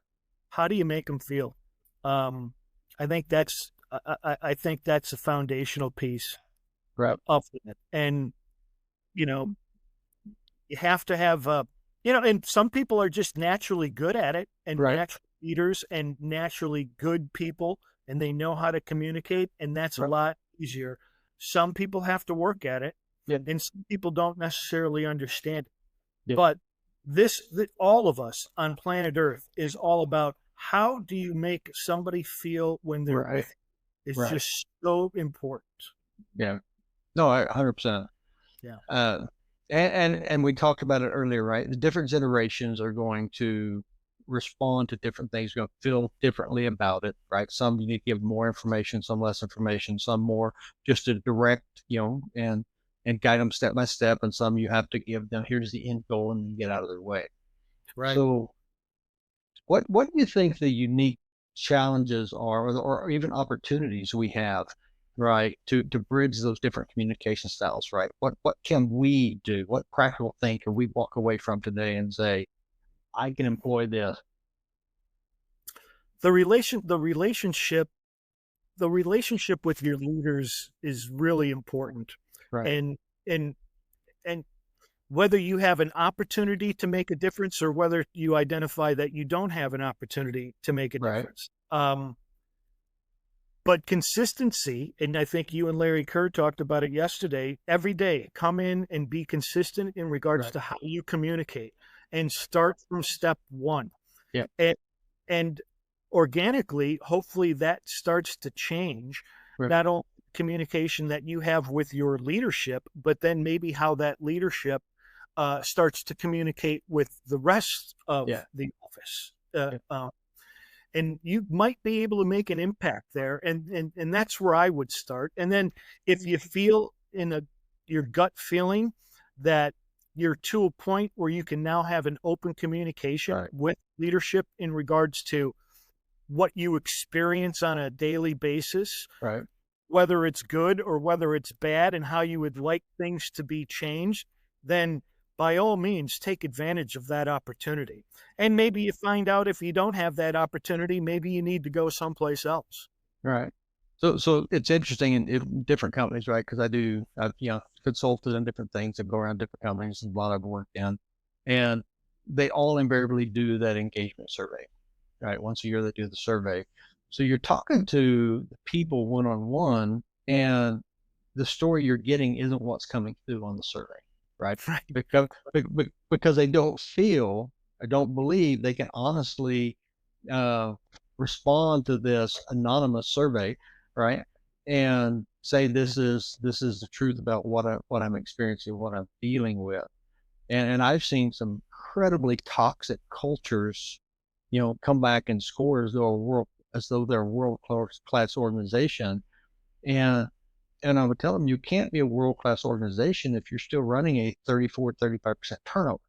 How do you make them feel? Um, I think that's I think that's a foundational piece Right. of it. And you know, you have to have and some people are just naturally good at it, and Right. natural leaders and naturally good people, and they know how to communicate, and that's a Right. lot easier. Some people have to work at it, Yeah. and some people don't necessarily understand it. Yeah. But all of us on planet Earth is all about how do you make somebody feel when they're Right. with you. It's Right. just so important. Yeah. No, 100%. Yeah. And we talked about it earlier, right? The different generations are going to respond to different things, going to feel differently about it, right? Some you need to give more information, some less information, some more just to direct, and guide them step by step, and some you have to give them, here's the end goal, and get out of their way. Right. So what do you think the unique challenges are, or even opportunities we have, right, to bridge those different communication styles, right? What can we do? What practical thing can we walk away from today and say, I can employ this? The relationship with your leaders is really important. Right. And and and whether you have an opportunity to make a difference or whether you identify that you don't have an opportunity to make a Right. difference. But consistency, and I think you and Larry Kerr talked about it yesterday, every day, come in and be consistent in regards Right. to how you communicate and start from step one. Yeah. And organically, hopefully that starts to change, Right. not only communication that you have with your leadership, but then maybe how that leadership starts to communicate with the rest of Yeah. the office. Yeah. And you might be able to make an impact there. And that's where I would start. And then if you feel your gut feeling that you're to a point where you can now have an open communication Right. with leadership in regards to what you experience on a daily basis, Right. whether it's good or whether it's bad, and how you would like things to be changed, then by all means, take advantage of that opportunity. And maybe you find out if you don't have that opportunity, maybe you need to go someplace else. Right. So it's interesting in different companies, right? Because I've consulted in different things and go around different companies and a lot I've worked in, and they all invariably do that engagement survey, right? Once a year they do the survey. So you're talking to the people one on one, and the story you're getting isn't what's coming through on the survey, right? Right. Because they don't feel or don't believe they can honestly respond to this anonymous survey, right? And say this is the truth about what I'm experiencing, what I'm dealing with. And I've seen some incredibly toxic cultures, come back and score as though they're a world class organization. And I would tell them you can't be a world class organization if you're still running a 35% turnover,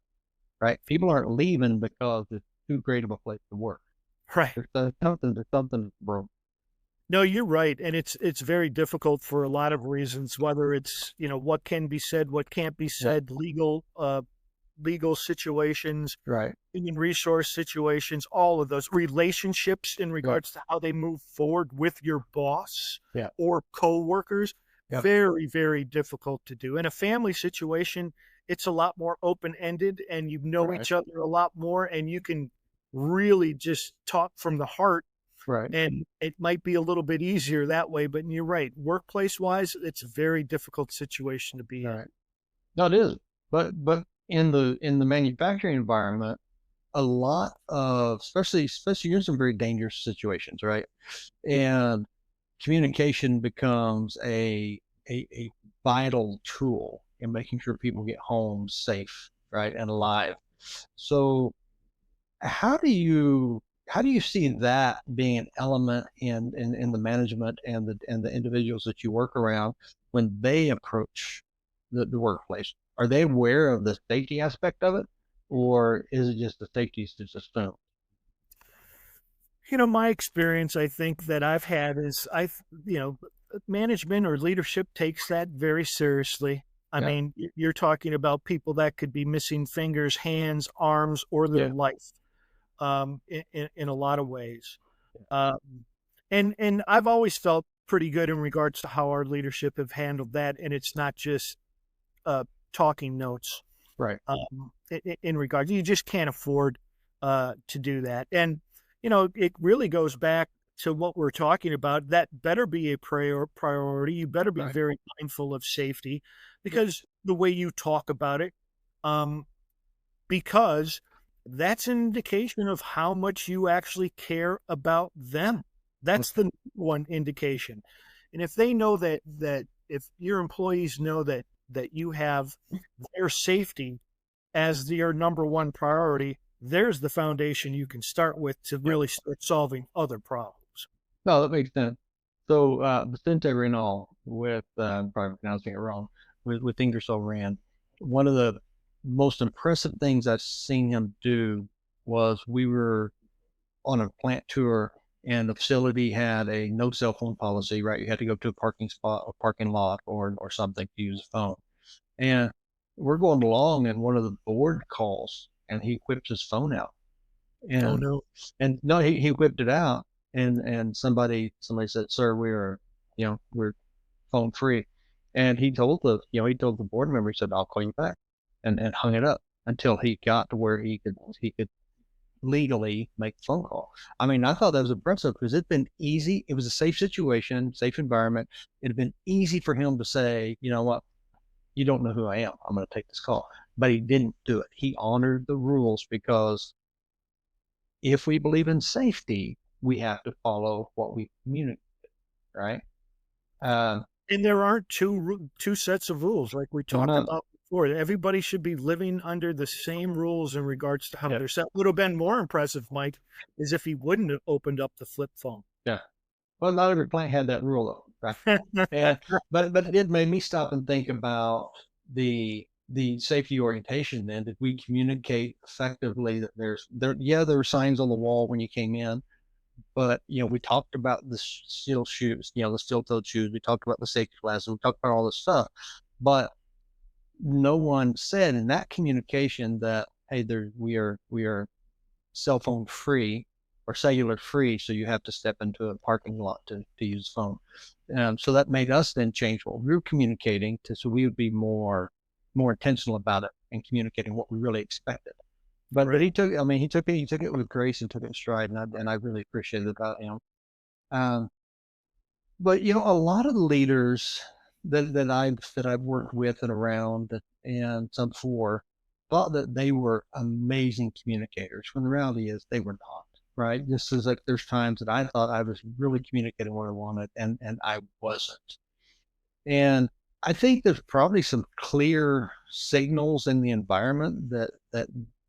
right? People aren't leaving because it's too great of a place to work. Right. There's something broke. No, you're right. And it's very difficult for a lot of reasons, whether it's, what can be said, what can't be said, legal situations, Right. human resource situations, all of those relationships in regards to how they move forward with your boss or coworkers. Very, very difficult to do. In a family situation, it's a lot more open-ended, and you know each other a lot more, and you can really just talk from the heart. Right. And it might be a little bit easier that way, but you're right. Workplace wise, it's a very difficult situation to be in. Right. No, it is. But in the manufacturing environment, a lot of especially you're in some very dangerous situations, right? And communication becomes a vital tool in making sure people get home safe, right, and alive. So how do you see that being an element in the management and the individuals that you work around when they approach the workplace? Are they aware of the safety aspect of it, or is it just the safety is just assumed? My experience, I think that I've had is management or leadership takes that very seriously. I Yeah, mean, you're talking about people that could be missing fingers, hands, arms, or their yeah, life, in a lot of ways. Um, and I've always felt pretty good in regards to how our leadership have handled that, and it's not just talking notes. right. In regards, you just can't afford to do that. And it really goes back to what we're talking about. That better be a priority. You better be Right. very mindful of safety, because the way you talk about it, um, because that's an indication of how much you actually care about them. That's the one indication. And if they know that if your employees know that you have their safety as your number one priority, there's the foundation you can start with to really start solving other problems. No, that makes sense. So Vicente Renal with I'm probably pronouncing it wrong, with Ingersoll Rand, one of the most impressive things I've seen him do was we were on a plant tour and the facility had a no cell phone policy, right? You had to go to a parking spot or parking lot or something to use a phone. And we're going along and one of the board calls and he whips his phone out Oh and no. no, he whipped it out and somebody said, "Sir, we're phone free," and he told the board member, he said, "I'll call you back," and hung it up until he got to where he could legally make the phone call. I mean, I thought that was impressive because it'd been easy. It was a safe situation, safe environment. It'd been easy for him to say, you know what, you don't know who I am. I'm going to take this call, but he didn't do it. He honored the rules because if we believe in safety, we have to follow what we communicate, right? Um, And there aren't two sets of rules like we no, talked no, about before. Everybody should be living under the same rules in regards to how yeah, they're set. Would have been more impressive, Mike, is if he wouldn't have opened up the flip phone. yeah. Well, not every plant had that rule though, right? And but it made me stop and think about the safety orientation. Then did we communicate effectively that there were signs on the wall when you came in, but we talked about the steel shoes, the steel-toed shoes. We talked about the safety glasses. We talked about all this stuff, but no one said in that communication that, hey, we are cell phone free or cellular free, so you have to step into a parking lot to use phone. So that made us then change what we were communicating to, so we would be more intentional about it and communicating what we really expected. But Right. he took it with grace and took it in stride, and I really appreciated it about him. Um, but a lot of the leaders that I've worked with and around and some for thought that they were amazing communicators. When the reality is they were not. Right? Just as like there's times that I thought I was really communicating what I wanted and I wasn't. And I think there's probably some clear signals in the environment that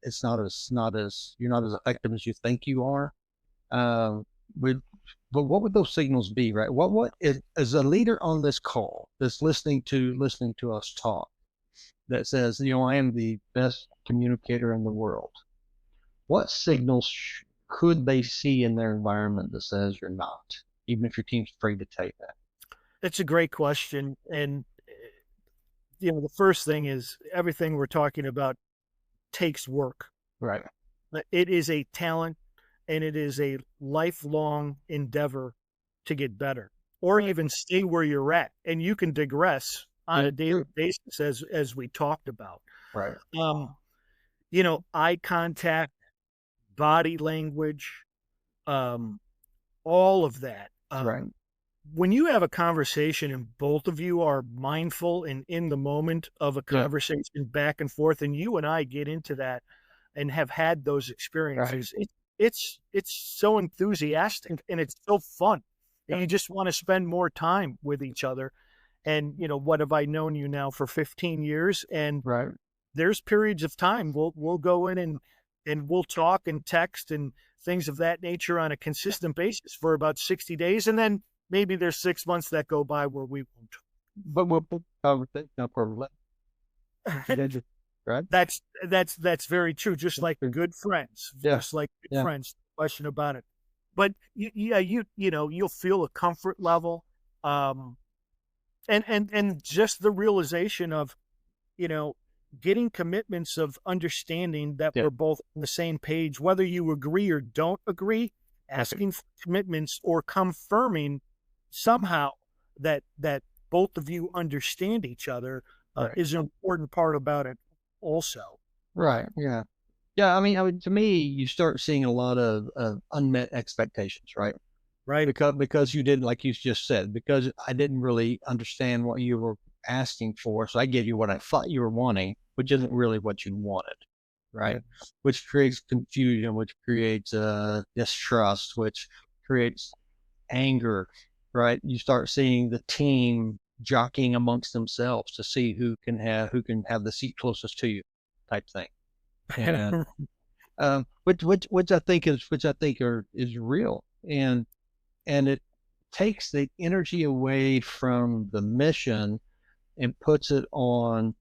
it's not as you're not as effective as you think you are. Um, would, but what would those signals be, right? What is as a leader on this call that's listening to us talk that says, I am the best communicator in the world. What signals could they see in their environment that says you're not, even if your team's afraid to tell you that? It's a great question. And, the first thing is everything we're talking about takes work. Right. It is a talent and it is a lifelong endeavor to get better or even stay where you're at. And you can digress on Yeah, a daily basis as we talked about. right. Um, eye contact, body language, um, all of that. Right. When you have a conversation and both of you are mindful and in the moment of a Yeah. conversation back and forth, and you and I get into that and have had those Right. experiences, it's so enthusiastic and it's so fun. And Yeah. you just want to spend more time with each other. And what have I known you now for 15 years? And Right. there's periods of time we'll go in and and we'll talk and text and things of that nature on a consistent basis for about 60 days. And then maybe there's 6 months that go by where we won't. But we'll put conversation up for right? That's very true. Just like good friends, Yeah. just like good Yeah. friends, no question about it. But you'll feel a comfort level, and just the realization of, getting commitments of understanding that Yeah. we're both on the same page, whether you agree or don't agree, asking for commitments or confirming somehow that both of you understand each other Right. is an important part about it also. Right. Yeah. Yeah. I mean, to me, you start seeing a lot of unmet expectations, right? Right. Because you didn't, like you just said, because I didn't really understand what you were asking for. So I gave you what I thought you were wanting, which isn't really what you wanted. Right. Which creates confusion, which creates distrust, which creates anger, right? You start seeing the team jockeying amongst themselves to see who can have the seat closest to you, type thing. And which I think is real, and it takes the energy away from the mission and puts it on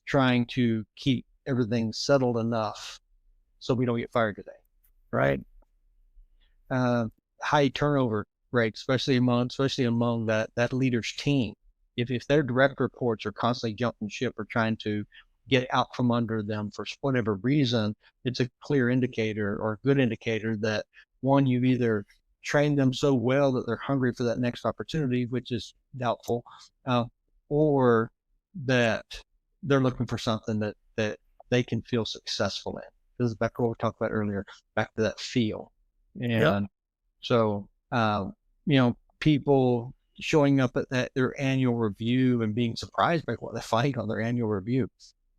trying to keep everything settled enough so we don't get fired today, right? High turnover rate, especially among that leader's team. If their direct reports are constantly jumping ship or trying to get out from under them for whatever reason, it's a clear indicator or a good indicator that, one, you've either trained them so well that they're hungry for that next opportunity, which is doubtful, or that they're looking for something that they can feel successful in. This is back to what we talked about earlier, back to that feel. And so, people showing up at their annual review and being surprised by what they find on their annual review,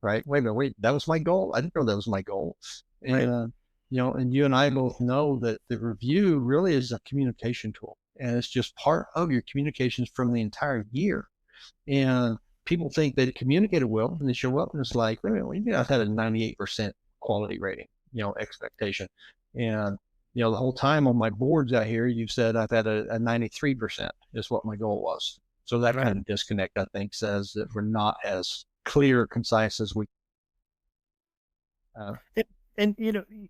right? Wait, that was my goal? I didn't know that was my goal. And, and you and I both know that the review really is a communication tool, and it's just part of your communications from the entire year. And people think they communicated well, and they show up and it's like, wait a minute, I've had a 98% quality rating, expectation. And, the whole time on my boards out here, you've said I've had a 93% is what my goal was. So that kind of disconnect, I think, says that we're not as clear or concise as we. And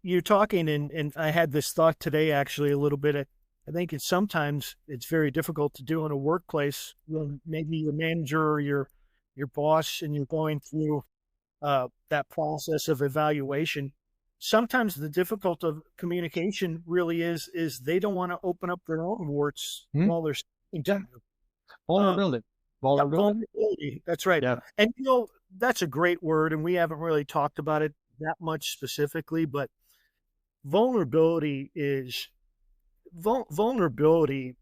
you're talking, and I had this thought today, actually, a little bit. I think sometimes it's very difficult to do in a workplace when maybe your manager or your boss, and you're going through that process of evaluation. Sometimes the difficult of communication really is they don't want to open up their own warts while they're done. Vulnerability. That's right. Yeah. And that's a great word, and we haven't really talked about it that much specifically, but vulnerability is vulnerability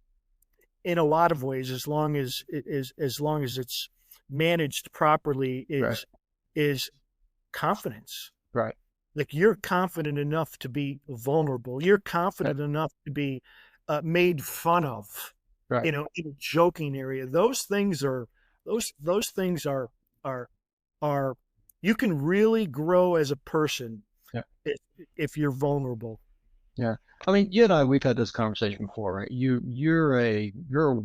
in a lot of ways, as long as it's managed properly, is confidence. Right. Like, you're confident enough to be vulnerable. You're confident enough to be made fun of, in a joking area. Those things are you can really grow as a person if you're vulnerable. Yeah. I mean, you and I, we've had this conversation before, right? You're a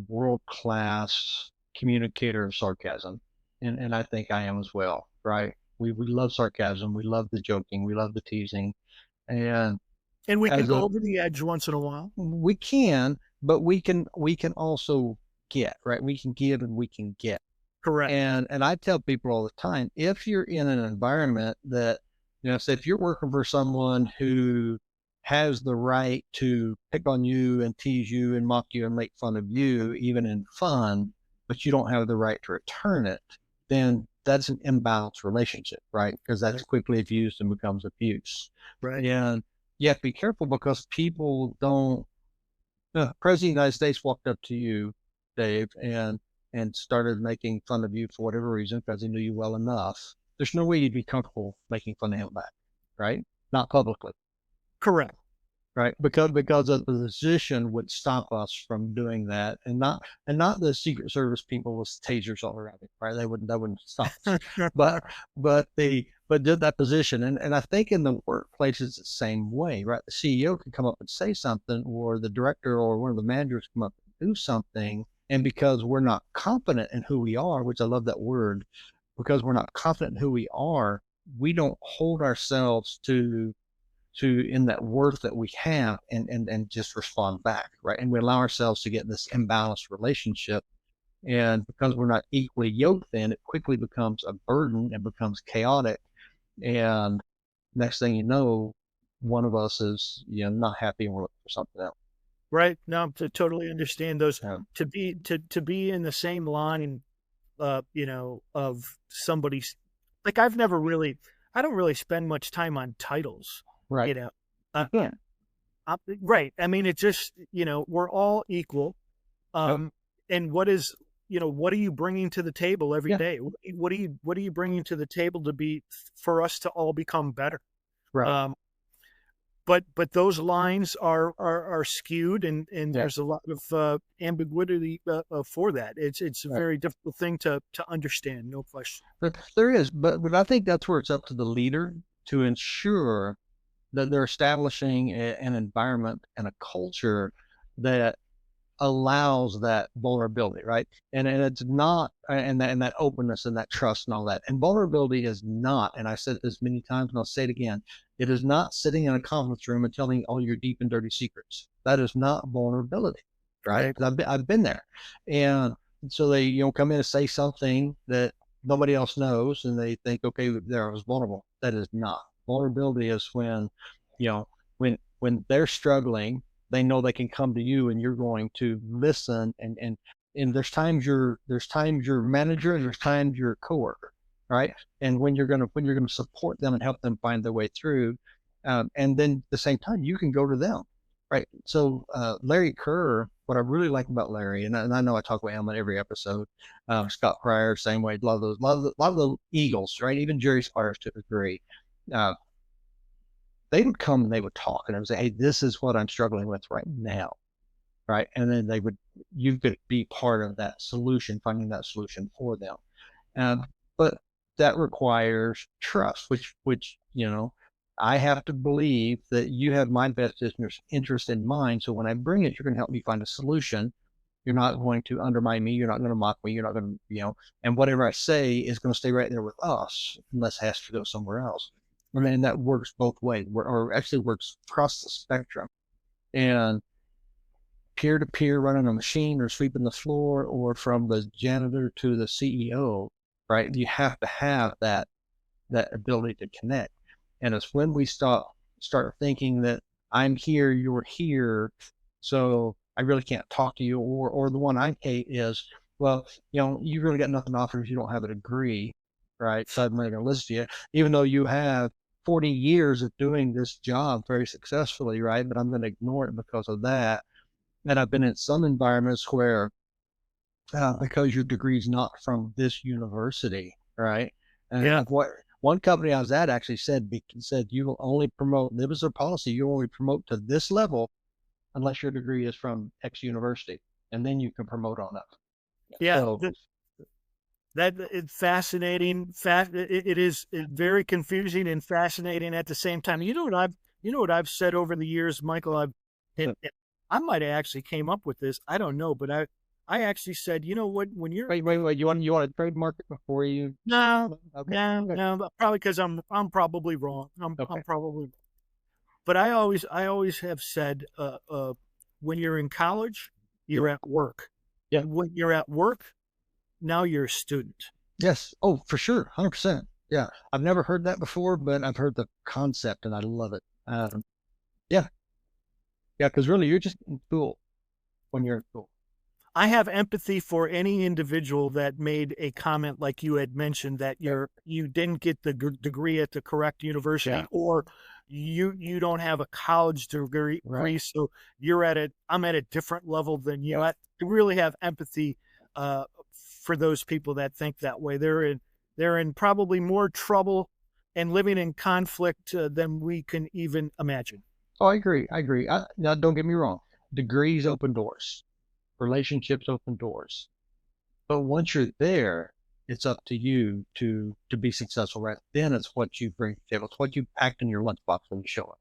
world-class communicator of sarcasm. And I think I am as well, right? We love sarcasm. We love the joking. We love the teasing. And we can go over the edge once in a while. We can, but we can also get, right? We can give and we can get. Correct. And I tell people all the time, if you're in an environment that, say if you're working for someone who has the right to pick on you and tease you and mock you and make fun of you, even in fun, but you don't have the right to return it, then that's an imbalanced relationship, right? Because that's quickly abused and becomes abuse. Right. And you have to be careful, because people don't. The President of the United States walked up to you, Dave, and started making fun of you for whatever reason, because he knew you well enough. There's no way you'd be comfortable making fun of him back, right? Not publicly. Correct. Right, because the position would stop us from doing that, and not the Secret Service people with tasers all around it, right? That wouldn't stop us. but but did that position. And I think in the workplace, it's the same way, right? The CEO can come up and say something, or the director or one of the managers come up and do something. And because we're not confident in who we are, which I love that word, because we're not confident in who we are, we don't hold ourselves to in that worth that we have and just respond back, right? And we allow ourselves to get in this imbalanced relationship. And because we're not equally yoked, then it quickly becomes a burden and becomes chaotic. And next thing you know, one of us is, not happy and we're looking for something else. Right. No, to totally understand those, Yeah. to be in the same line, of somebody's, like, I don't really spend much time on titles, Right. you know, uh, Yeah. right. I mean, it just, we're all equal. And what are you bringing to the table every Yeah. day? What are you bringing to the table for us to all become better? Right. But those lines are skewed, and Yeah. there's a lot of ambiguity for that. It's a Right. very difficult thing to understand, no question. But there is, but I think that's where it's up to the leader to ensure that they're establishing an environment and a culture that allows that vulnerability, right? And it's not, and that openness and that trust and all that. And vulnerability is not, and I said this many times and I'll say it again, it is not sitting in a conference room and telling all your deep and dirty secrets. That is not vulnerability, right? 'Cause I've been there. And so they, come in and say something that nobody else knows and they think, okay, there I was vulnerable. That is not. Vulnerability is when, when they're struggling, they know they can come to you and you're going to listen, and there's times you're manager and there's times you're coworker, right? And when you're gonna support them and help them find their way through, and then at the same time you can go to them, right? So Larry Kerr, what I really like about Larry, and I know I talk about him on every episode, Scott Pryor, same way, a lot of the Eagles, right? Even Jerry Spires to a degree. Uh, they would come and they would talk and I would say, hey, this is what I'm struggling with right now. Right. And then you could be part of that solution, finding that solution for them. But that requires trust, which, I have to believe that you have my best interest in mind. So when I bring it, you're going to help me find a solution. You're not going to undermine me. You're not going to mock me. You're not going to, and whatever I say is going to stay right there with us unless it has to go somewhere else. And then that works both ways, or actually works across the spectrum. And peer to peer running a machine or sweeping the floor, or from the janitor to the CEO, right? You have to have that ability to connect. And it's when we start thinking that I'm here, you're here, so I really can't talk to you, or the one I hate is, well, you really got nothing to offer if you don't have a degree, right? So I'm not going to listen to you, even though you have 40 years of doing this job very successfully, right? But I'm going to ignore it because of that. And I've been in some environments where, because your degree is not from this university, right? And Yeah. what one company I was at actually said you will only promote. There was a policy, you only promote to this level unless your degree is from X university, and then you can promote on up. Yeah. So That it's fascinating. It is very confusing and fascinating at the same time. You know what I've said over the years, Michael. I might have actually came up with this. I don't know, but I actually said, you know what? When you're wait, you want to trademark it before you? no, Okay. no, probably because I'm probably wrong. I'm probably, but I always have said, when you're in college, you're at work. Yeah. When you're at work, now you're a student. Yes. Oh, for sure. 100%. Yeah. I've never heard that before, but I've heard the concept and I love it. Yeah. Yeah. Cause really you're just in school when you're in school. I have empathy for any individual that made a comment like you had mentioned, that you didn't get the degree at the correct university, or you don't have a college degree, right. So I'm at a different level than you. I really have empathy for those people that think that way. They're in probably more trouble and living in conflict than we can even imagine. Oh, I agree. Now, don't get me wrong. Degrees open doors. Relationships open doors. But once you're there, it's up to you to be successful. Right then, it's what you bring to the table. It's what you packed in your lunchbox when you show up.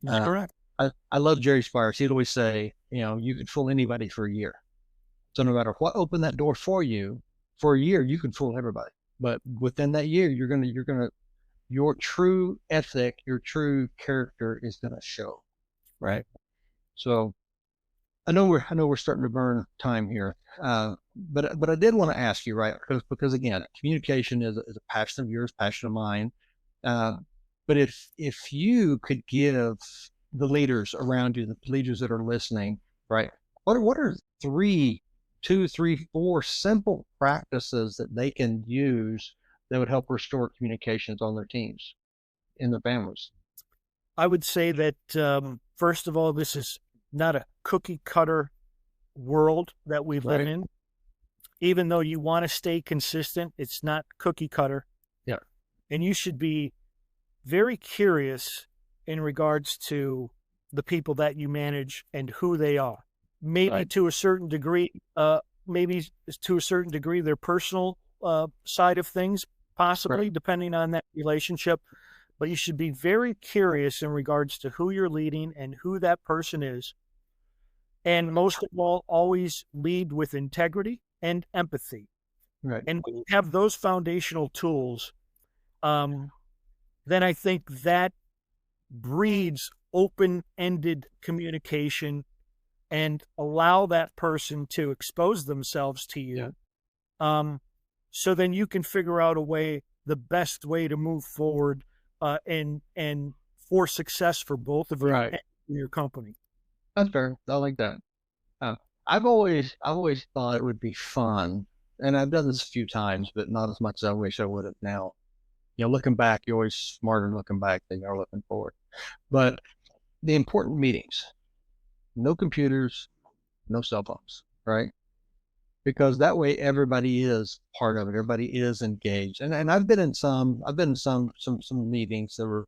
That's correct. I love Jerry Spires. He'd always say, you can fool anybody for a year. So no matter what opened that door for you, for a year, you can fool everybody. But within that year, your true ethic, your true character is gonna show. Right. So I know we're starting to burn time here, but I did want to ask you, right? Because again, communication is a passion of yours, passion of mine. But if you could give the leaders around you, the leaders that are listening, right? What are two, three, four simple practices that they can use that would help restore communications on their teams, in their families? I would say that, first of all, this is not a cookie cutter world that we live in. Even though you want to stay consistent, it's not cookie cutter. Yeah. And you should be very curious in regards to the people that you manage and who they are. Maybe to a certain degree, their personal side of things, possibly, depending on that relationship. But you should be very curious in regards to who you're leading and who that person is. And most of all, always lead with integrity and empathy. Right. And when you have those foundational tools, then I think that breeds open-ended communication and allow that person to expose themselves to you. So then you can figure out the best way to move forward and for success for both of you and your company. That's fair. I like that. I've always thought it would be fun, and I've done this a few times, but not as much as I wish I would have now. Looking back, you're always smarter looking back than you're looking forward. But the important meetings, no computers, no cell phones, right? Because that way everybody is part of it. Everybody is engaged. And I've been in some meetings that were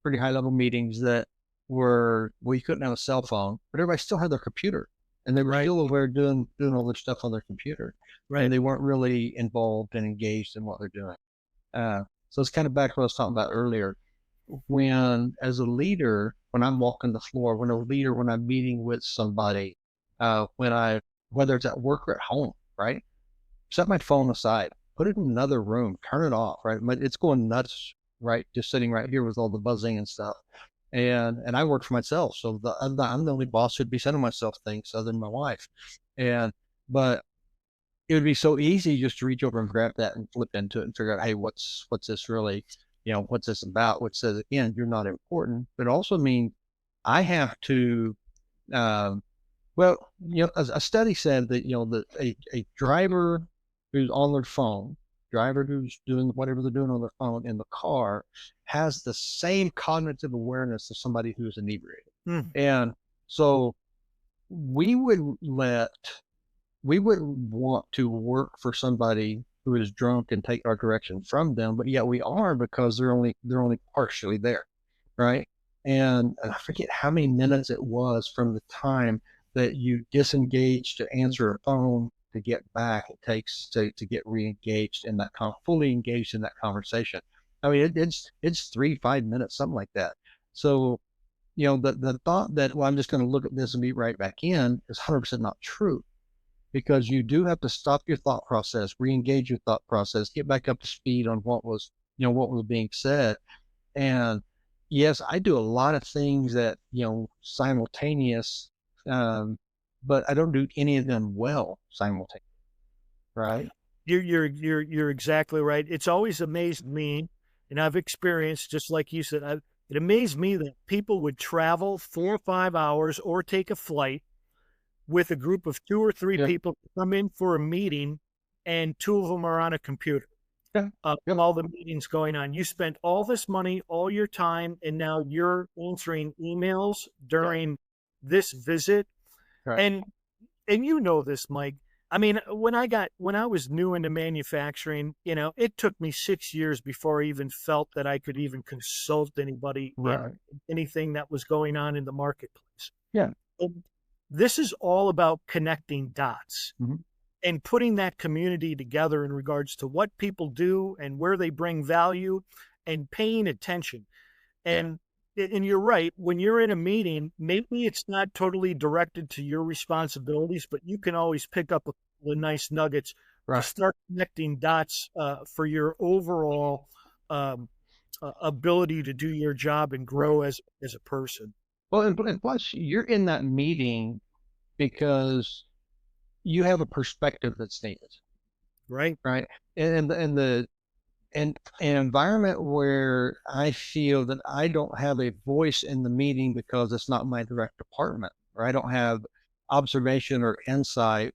pretty high level meetings that were, well, you couldn't have a cell phone, but everybody still had their computer and they were still aware doing all this stuff on their computer. And they weren't really involved and engaged in what they're doing. So it's kind of back to what I was talking about earlier. When, as a leader, when I'm walking the floor, when I'm meeting with somebody, whether it's at work or at home, right? Set my phone aside, put it in another room, turn it off, right? It's going nuts, right? Just sitting right here with all the buzzing and stuff. And I work for myself, so I'm the only boss who'd be sending myself things other than my wife. But it would be so easy just to reach over and grab that and flip into it and figure out, hey, what's this really, what's this about? Which says, again, you're not important, but also mean I have to, a study said that, that a driver who's on their phone, driver who's doing whatever they're doing on their phone in the car has the same cognitive awareness as somebody who's inebriated. And so we wouldn't want to work for somebody who is drunk and take our direction from them, but yet we are, because they're only partially there, right? And I forget how many minutes it was from the time that you disengage to answer a phone to get back it takes to get re-engaged in that fully engaged in that conversation. I mean, it's 3-5 minutes, something like that. So, the thought that, well, I'm just going to look at this and be right back in is 100% not true. Because you do have to stop your thought process, re-engage your thought process, get back up to speed on what was being said. And yes, I do a lot of things that, simultaneous, but I don't do any of them well simultaneously. Right? You're exactly right. It's always amazed me, and I've experienced, just like you said, it amazed me that people would travel 4 or 5 hours or take a flight with a group of 2 or 3 people to come in for a meeting, and 2 of them are on a computer. All the meetings going on. You spent all this money, all your time, and now you're answering emails during this visit. And you know this, Mike. I mean, when I was new into manufacturing, it took me 6 years before I even felt that I could even consult anybody in anything that was going on in the marketplace. And this is all about connecting dots. and putting that community together in regards to what people do and where they bring value and paying attention. And you're right, when you're in a meeting, maybe it's not totally directed to your responsibilities, but you can always pick up a couple of nice nuggets to Right. start connecting dots for your overall ability to do your job and grow as a person. Well, and plus you're in that meeting because you have a perspective that's needed, Right? right? And the and an environment where I feel that I don't have a voice in the meeting because it's not my direct department, or I don't have observation or insight,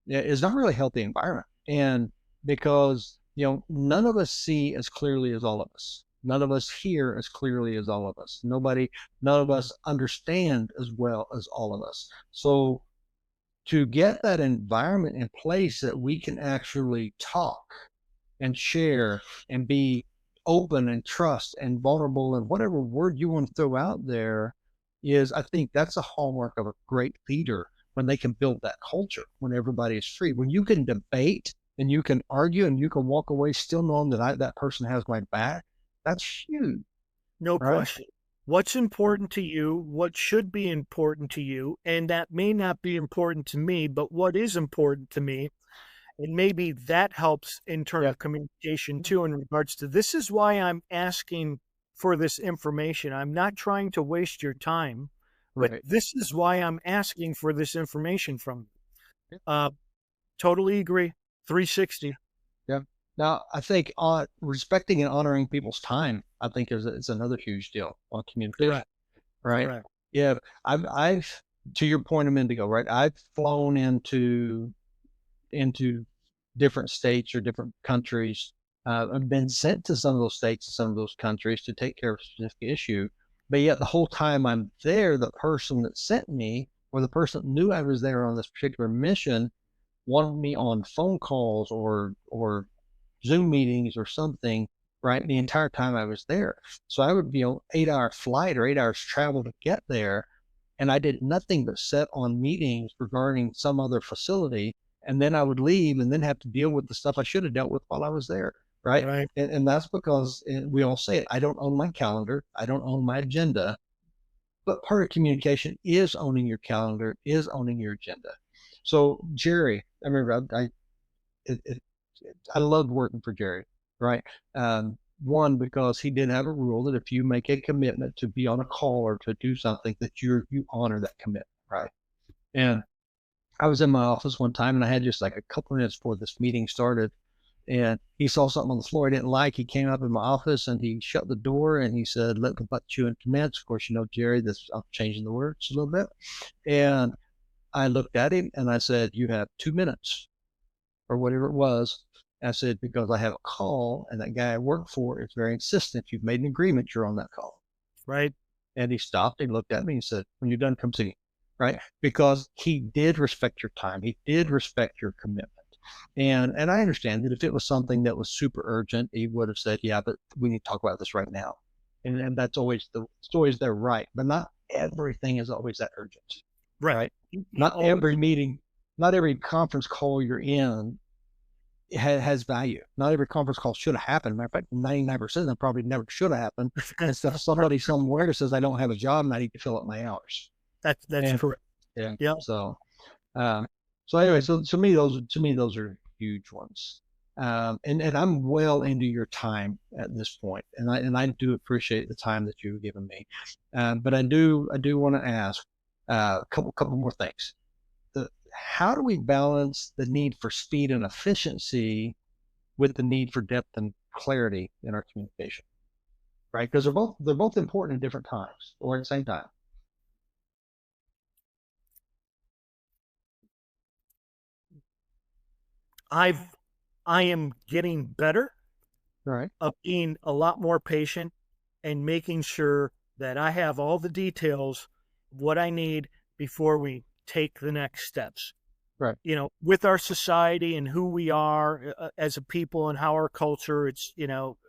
is not really a healthy environment. And because, none of us see as clearly as all of us. None of us hear as clearly as all of us. None of us understand as well as all of us. So to get that environment in place that we can actually talk and share and be open and trust and vulnerable and whatever word you want to throw out there, is, I think that's a hallmark of a great leader, when they can build that culture, when everybody is free, when you can debate and you can argue and you can walk away still knowing that that person has my back. That's huge, No right? question. What's important to you, what should be important to you, and that may not be important to me, but what is important to me. And maybe that helps internal communication too, in regards to, this is why I'm asking for this information. I'm not trying to waste your time, but Right. this is why I'm asking for this information from you. Totally agree. 360. Yeah. Now, I think respecting and honoring people's time, I think is another huge deal on communication. Correct. Right. Correct. Yeah. I've, to your point a minute ago, right? I've flown into different states or different countries. I've been sent to some of those states and some of those countries to take care of a specific issue. But yet the whole time I'm there, the person that sent me, or the person that knew I was there on this particular mission, wanted me on phone calls or Zoom meetings or something, right? The entire time I was there. So I would be on 8-hour flight or 8 hours travel to get there. And I did nothing but sit on meetings regarding some other facility. And then I would leave and then have to deal with the stuff I should have dealt with while I was there. Right. Right. And that's because we all say it. I don't own my calendar. I don't own my agenda. But part of communication is owning your calendar, is owning your agenda. So Jerry, I remember I loved working for Jerry, right? One, because he did have a rule that if you make a commitment to be on a call or to do something, that you honor that commitment, right? And I was in my office one time and I had just like a couple minutes before this meeting started, and he saw something on the floor he didn't like. He came up in my office and he shut the door and he said, "Let the butt chew and commence." Of course, Jerry, I'm changing the words a little bit. And I looked at him and I said, "You have 2 minutes," or whatever it was. I said, "Because I have a call and that guy I work for is very insistent. If you've made an agreement, you're on that call." Right. And he stopped and looked at me and said, "When you're done, come see me." Right? Because he did respect your time. He did respect your commitment. And I understand that if it was something that was super urgent, he would have said, "Yeah, but we need to talk about this right now." And that's always they're right. But not everything is always that urgent. Right? Not every meeting, not every conference call you're in has value. Not every conference call should have happened. Matter of fact, 99% of them probably never should have happened. And so somebody somewhere says, "I don't have a job and I need to fill up my hours." That's correct. Yeah. Yeah. So, so anyway, so to me, those are huge ones. And I'm well into your time at this point, and I do appreciate the time that you've given me. But I do want to ask a couple more things. How do we balance the need for speed and efficiency with the need for depth and clarity in our communication? Right? Because they're both important at different times or at the same time. I am getting better All right. of being a lot more patient and making sure that I have all the details, what I need before we take the next steps. Right. With our society and who we are as a people and how our culture, it's,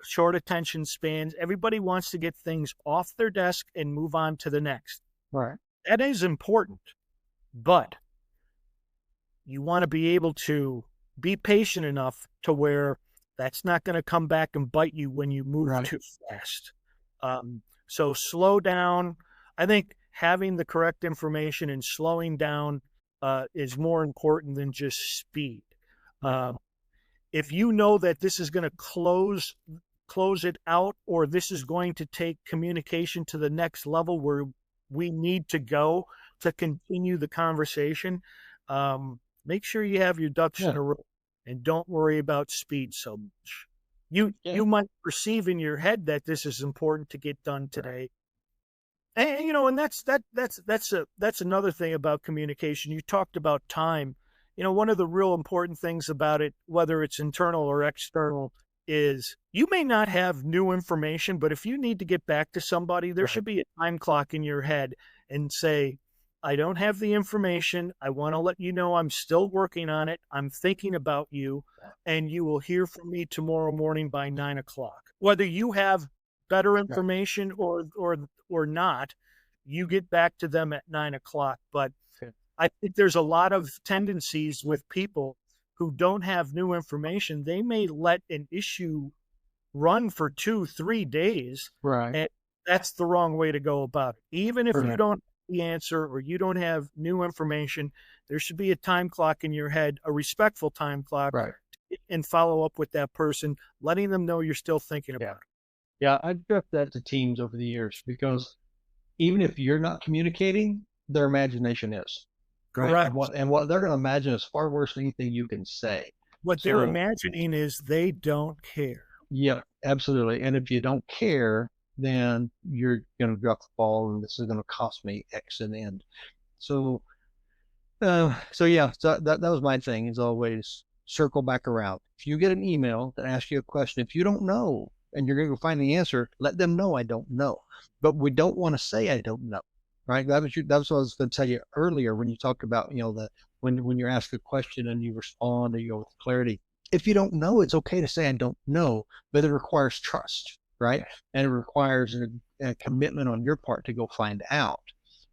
short attention spans. Everybody wants to get things off their desk and move on to the next. Right. That is important. But you want to be able to be patient enough to where that's not going to come back and bite you when you move too fast. So slow down. I think having the correct information and slowing down is more important than just speed. If you know that this is going to close it out, or this is going to take communication to the next level where we need to go to continue the conversation, make sure you have your ducks in a row and don't worry about speed so much. You might perceive in your head that this is important to get done today. And and that's another thing about communication. You talked about time. One of the real important things about it, whether it's internal or external, is you may not have new information, but if you need to get back to somebody, there should be a time clock in your head and say, I don't have the information. I want to let you know I'm still working on it. I'm thinking about you, and you will hear from me tomorrow morning by 9:00. Whether you have better information or not, you get back to them at 9:00. But I think there's a lot of tendencies with people who don't have new information. They may let an issue run for 2-3 days. And that's the wrong way to go about it. Even if you don't have the answer or you don't have new information, there should be a time clock in your head, a respectful time clock, and follow up with that person, letting them know you're still thinking about it. Yeah, I've drift that to teams over the years, because even if you're not communicating, their imagination is. Correct. And what they're going to imagine is far worse than anything you can say. What they're imagining is they don't care. Yeah, absolutely. And if you don't care, then you're going to drop the ball, and this is going to cost me X in the end. So that was my thing, is always circle back around. If you get an email that asks you a question, if you don't know and you're going to go find the answer, let them know I don't know. But we don't want to say I don't know. Right. That's what I was going to tell you earlier when you talked about, when you're asked a question and you respond and you go with clarity. If you don't know, it's okay to say I don't know, but it requires trust, right? And it requires a commitment on your part to go find out.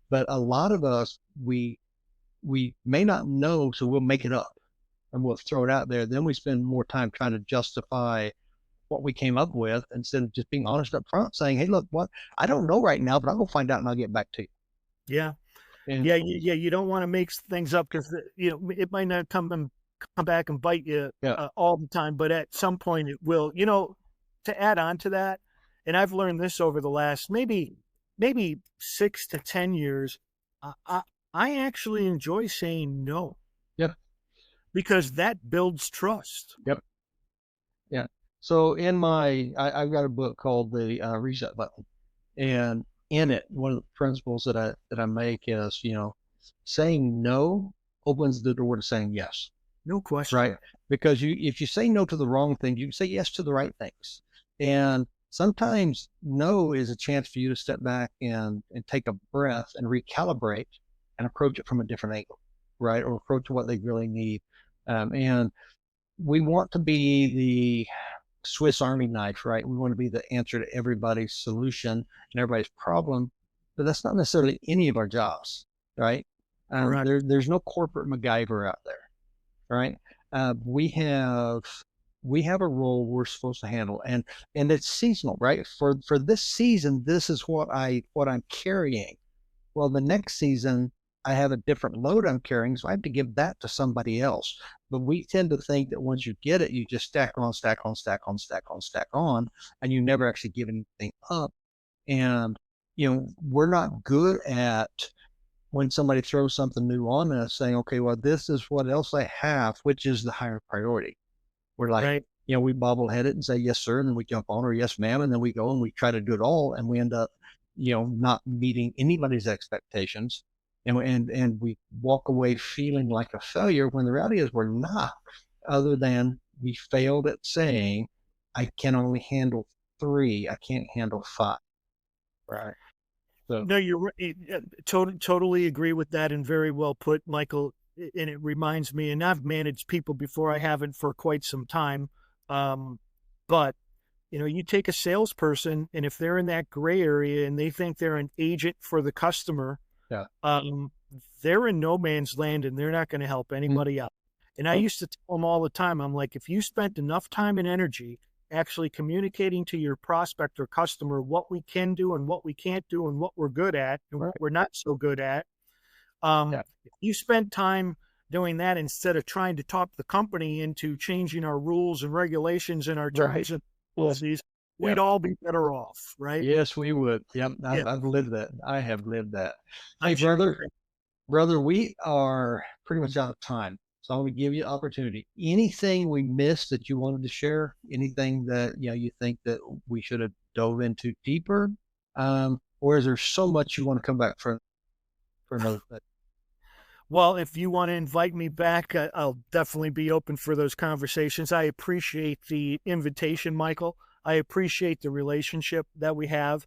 But a lot of us, we may not know, so we'll make it up and we'll throw it out there. Then we spend more time trying to justify what we came up with instead of just being honest up front, saying, hey, look, I don't know right now, but I'll go find out and I'll get back to you. Yeah. You don't want to make things up, because it might not come back and bite you all the time, but at some point it will. To add on to that, and I've learned this over the last maybe 6 to 10 years, I actually enjoy saying no. Yep. Because that builds trust. Yep. Yeah. So I've got a book called The Reset Button, and in it, one of the principles that I make is, saying no opens the door to saying yes. No question. Right. Because if you say no to the wrong thing, you can say yes to the right things. And sometimes no is a chance for you to step back and take a breath and recalibrate and approach it from a different angle, right? Or approach what they really need. And we want to be the Swiss Army knife, right? We want to be the answer to everybody's solution and everybody's problem, but that's not necessarily any of our jobs, right? There's no corporate MacGyver out there, right? We have a role we're supposed to handle, and it's seasonal, right? For this season, this is what I'm carrying. Well, the next season, I have a different load I'm carrying, so I have to give that to somebody else. But we tend to think that once you get it, you just stack on, and you never actually give anything up. And, we're not good at, when somebody throws something new on us, saying, okay, well, this is what else I have, which is the higher priority. We're like, we bobblehead it and say, yes, sir. And then we jump on, or yes, ma'am. And then we go and we try to do it all. And we end up, not meeting anybody's expectations. And we walk away feeling like a failure, when the reality is we're not, other than we failed at saying, I can only handle 3, I can't handle 5. Right. So no, you're right. Totally agree with that, and very well put, Michael. And it reminds me, and I've managed people before, I haven't for quite some time. But you take a salesperson, and if they're in that gray area and they think they're an agent for the customer, they're in no man's land and they're not going to help anybody out. And I used to tell them all the time, I'm like, if you spent enough time and energy actually communicating to your prospect or customer what we can do and what we can't do and what we're good at and what we're not so good at, if you spent time doing that instead of trying to talk the company into changing our rules and regulations and our terms and policies, we'd all be better off, right? Yes, we would. Yep. I've lived that. I have lived that. Hey, I'm sure. brother, we are pretty much out of time. So I'm going to give you opportunity. Anything we missed that you wanted to share? Anything that you think that we should have dove into deeper? Or is there so much you want to come back for another thing? Well, if you want to invite me back, I'll definitely be open for those conversations. I appreciate the invitation, Michael. I appreciate the relationship that we have,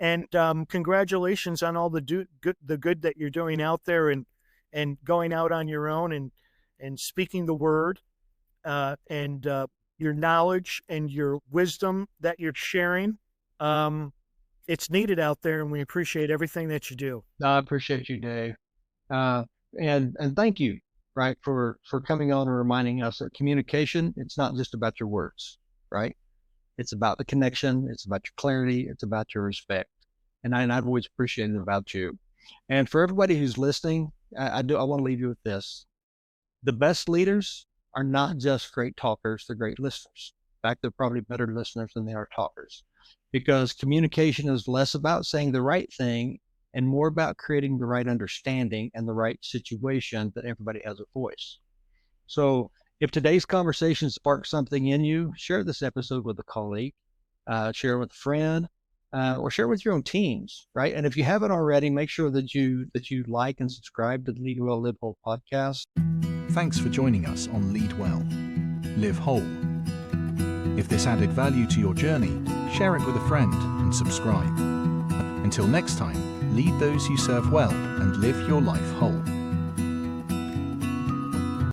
and congratulations on all the good that you're doing out there, and going out on your own and speaking the word, and your knowledge and your wisdom that you're sharing. It's needed out there, and we appreciate everything that you do. I appreciate you, Dave. And thank you, right, for coming on and reminding us that communication, it's not just about your words, right? It's about the connection. It's about your clarity. It's about your respect. And I've always appreciated it about you. And for everybody who's listening, I want to leave you with this. The best leaders are not just great talkers, they're great listeners. In fact, they're probably better listeners than they are talkers, because communication is less about saying the right thing and more about creating the right understanding and the right situation that everybody has a voice. So if today's conversation sparks something in you, share this episode with a colleague, share with a friend, or share with your own teams, right? And if you haven't already, make sure that you like and subscribe to the Lead Well, Live Whole podcast. Thanks for joining us on Lead Well, Live Whole. If this added value to your journey, share it with a friend and subscribe. Until next time, lead those you serve well and live your life whole.